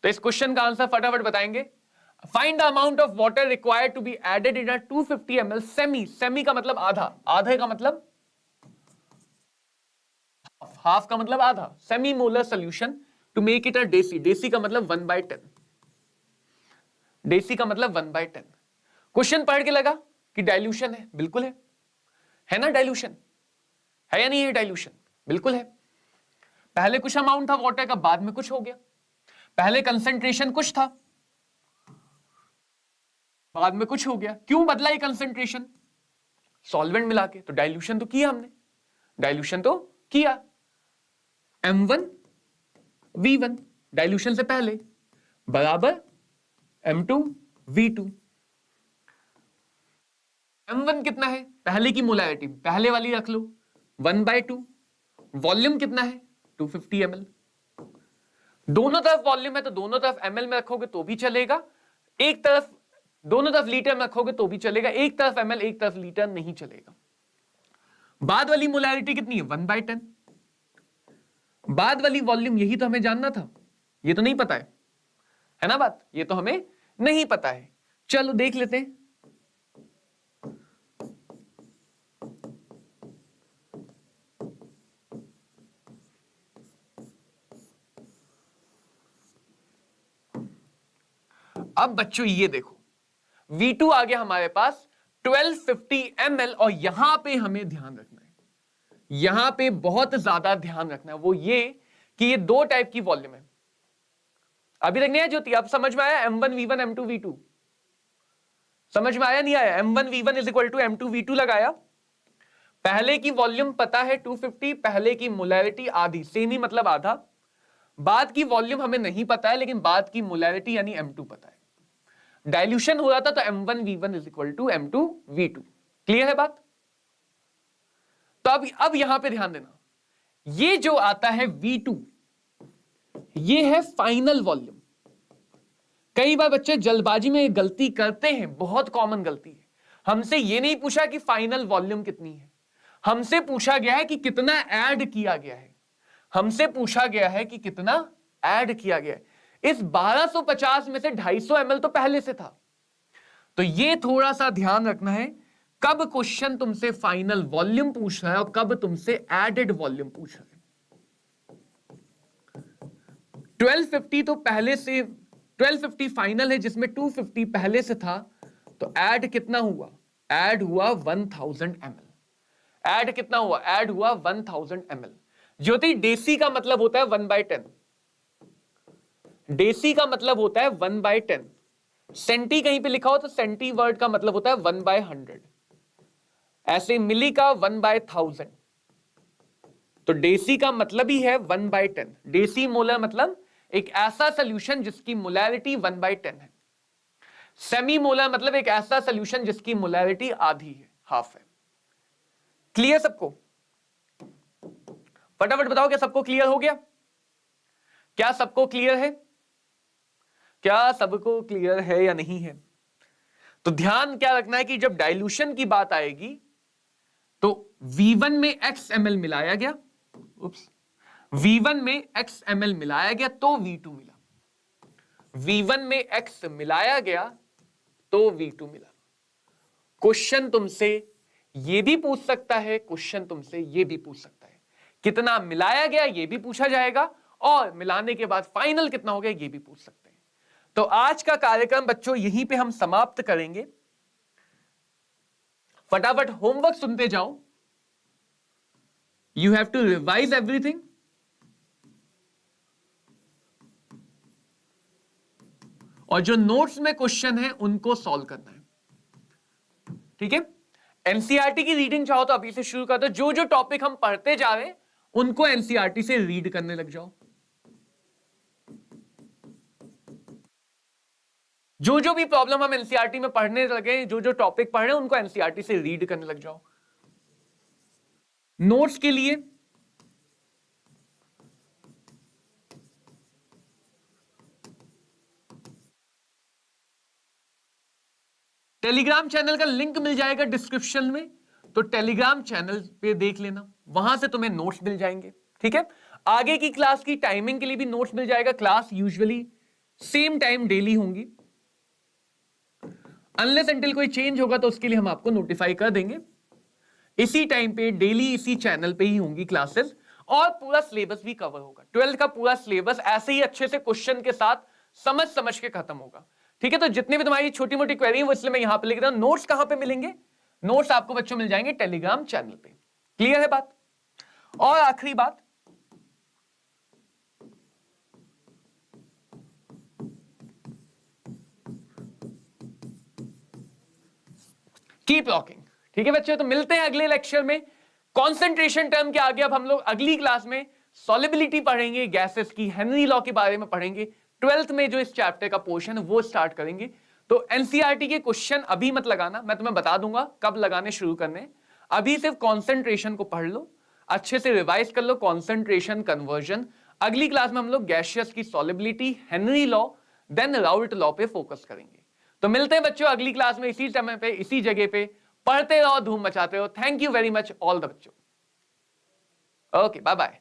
तो इस क्वेश्चन का आंसर फटाफट बताएंगे। Find the amount of water required to be added in a 250 ml semi का मतलब आधा, आधे का मतलब हाफ का मतलब आधा, semi molar solution to make it a deci, deci का मतलब 1/10, डेसी का मतलब 1/10। क्वेश्चन पढ़ के लगा कि डाइल्यूशन है, बिल्कुल है ना? डाइल्यूशन है या नहीं है? डाइल्यूशन बिल्कुल है। पहले कुछ अमाउंट था वाटर का, बाद में कुछ हो गया। पहले कंसेंट्रेशन कुछ था, बाद में कुछ हो गया। क्यों बदला ये कंसेंट्रेशन? सॉल्वेंट मिला के। तो डाइल्यूशन तो किया हमने, डाइल्यूशन तो किया। m1v1 डाइल्यूशन से पहले बराबर m2v2। m1 कितना है? पहले की मोलैरिटी, पहले वाली रख लो 1/2। वॉल्यूम कितना है? 250 ml। दोनों तरफ वॉल्यूम है तो दोनों तरफ ml में रखोगे तो भी चलेगा, एक तरफ दोनों तरफ लीटर में रखोगे तो भी चलेगा, एक तरफ ml एक तरफ लीटर नहीं चलेगा। बाद वाली मोलैरिटी कितनी है? 1/10। बाद वाली वॉल्यूम, यही तो हमें जानना था, ये तो नहीं पता है ना बात? ये तो हमें नहीं पता है। चलो देख लेते हैं। अब बच्चों ये देखो V2 आ गया हमारे पास 1250 ml और यहां पे हमें ध्यान रखना है, यहां पे बहुत ज्यादा ध्यान रखना है, वो ये कि ये दो टाइप की वॉल्यूम है। अभी तक नहीं आया ज्योति? अब समझ में आया? m1v1 m2v2 समझ में आया नहीं आया? m1v1 is equal to m2v2 लगाया। पहले की वॉल्यूम पता है 250, पहले की मोलैरिटी आधी, सेमी मतलब आधा। बाद की वॉल्यूम हमें नहीं पता है, लेकिन बाद की मोलैरिटी यानी m2 पता है। डाइल्यूशन हो रहा था तो m1v1 is equal to m2v2। Clear है बात? तो अब यहां पे ध्यान देना, ये जो आता है V2 ये है फाइनल वॉल्यूम। कई बार बच्चे जल्दबाजी में गलती करते हैं, बहुत कॉमन गलती है। हमसे ये नहीं पूछा कि फाइनल वॉल्यूम कितनी है, हमसे पूछा गया है कि कितना ऐड किया गया है, हमसे पूछा गया है कि कितना ऐड किया गया है। इस 1250 में से 250 ml तो पहले से था, तो ये थोड़ा सा ध्यान रखना है कब क्वेश्चन तुमसे फाइनल वॉल्यूम पूछ रहा है और कब तुमसे एडेड वॉल्यूम पूछ रहा है। 1250 तो पहले से, 1250 फाइनल है जिसमें 250 पहले से था, तो ऐड कितना हुआ? ऐड हुआ 1000 ml। ऐड कितना हुआ? ऐड हुआ 1000 ml। ज्योति डेसी का मतलब होता है 1/10, डेसी का मतलब होता है 1/10। सेंटी कहीं पे लिखा हो तो सेंटी वर्ड का मतलब होता है 1/100। ऐसे मिली का 1/1000, तो डेसी का मतलब ही है 1/10। डेसी मोलर मतलब एक ऐसा सोल्यूशन जिसकी मोलैरिटी 1/10 है। सेमी मोलर मतलब एक ऐसा सोल्यूशन जिसकी मोलैरिटी आधी है, हाफ है। क्लियर सबको? फटाफट बताओ, क्या सबको क्लियर हो गया? क्या सबको क्लियर है? क्या सबको क्लियर है या नहीं है? तो ध्यान क्या रखना है कि जब डाइल्यूशन की बात आएगी तो V1 में x ml मिलाया गया, V1 में x ml मिलाया गया तो V2 मिला, V1 में x मिलाया गया तो V2 मिला। क्वेश्चन तुमसे ये भी पूछ सकता है, क्वेश्चन तुमसे ये भी पूछ सकता है, कितना मिलाया गया ये भी पूछा जाएगा और मिलाने के बाद फाइनल कितना हो गया ये भी पूछ सकते हैं। तो आज का कार्यक्रम बच्चों यहीं पे हम समाप्त करेंगे। फटाफट होमवर्क सुनते जाओ। You have to revise everything. और जो नोट्स में क्वेश्चन है उनको सॉल्व करना है, ठीक है। एनसीईआरटी की रीडिंग चाहो तो अभी से शुरू कर दो। जो जो टॉपिक हम पढ़ते जा रहे हैं उनको एनसीईआरटी से रीड करने लग जाओ। जो जो भी प्रॉब्लम हम एनसीईआरटी में पढ़ने लगे, जो जो टॉपिक पढ़ रहे हैं उनको एनसीईआरटी से रीड करने लग जाओ। नोट्स के लिए टेलीग्राम चैनल का लिंक मिल जाएगा डिस्क्रिप्शन में, तो टेलीग्राम चैनल पे देख लेना, वहां से तुम्हें नोट्स मिल जाएंगे, ठीक है। आगे की क्लास की टाइमिंग के लिए भी नोट्स मिल जाएगा। Class usually same time daily होंगी, अनलेस अनटिल कोई चेंज होगा तो उसके लिए हम आपको नोटिफाई कर देंगे। इसी टाइम पे डेली इसी चैनल पे ही होंगी क्लासेस, और पूरा सिलेबस भी कवर होगा। 12th का पूरा सिलेबस ऐसे ही अच्छे से क्वेश्चन के साथ समझ समझ के खत्म होगा, ठीक है। तो जितने भी तुम्हारी छोटी मोटी क्वेरी है वो इसलिए मैं यहां पे लिख रहा हूं। नोट्स कहां पे मिलेंगे? नोट्स आपको बच्चों मिल जाएंगे टेलीग्राम चैनल पे। क्लियर है बात? और आखिरी बात, कीप लॉकिंग, ठीक है बच्चों। तो मिलते हैं अगले लेक्चर में। कॉन्सेंट्रेशन टर्म के आगे अब हम लोग अगली क्लास में सॉलिबिलिटी पढ़ेंगे, गैसेस की, हेनरी लॉ के बारे में पढ़ेंगे। 12th में जो इस चैप्टर का पोर्शन है वो स्टार्ट करेंगे। तो एनसीईआरटी के क्वेश्चन अभी मत लगाना, मैं तुम्हें बता दूंगा कब लगाने शुरू करने। अभी सिर्फ कॉन्सेंट्रेशन को पढ़ लो, अच्छे से रिवाइज कर लो, कॉन्सेंट्रेशन, कन्वर्जन। अगली क्लास में हम लोग गैसियस की solubility, Henry law, then Raoult law पे फोकस करेंगे। तो मिलते हैं बच्चों अगली क्लास में, इसी समय पे, इसी जगह पे। पढ़ते रहो, धूम मचाते रहो। Thank you very much all the बच्चों। Okay, bye bye.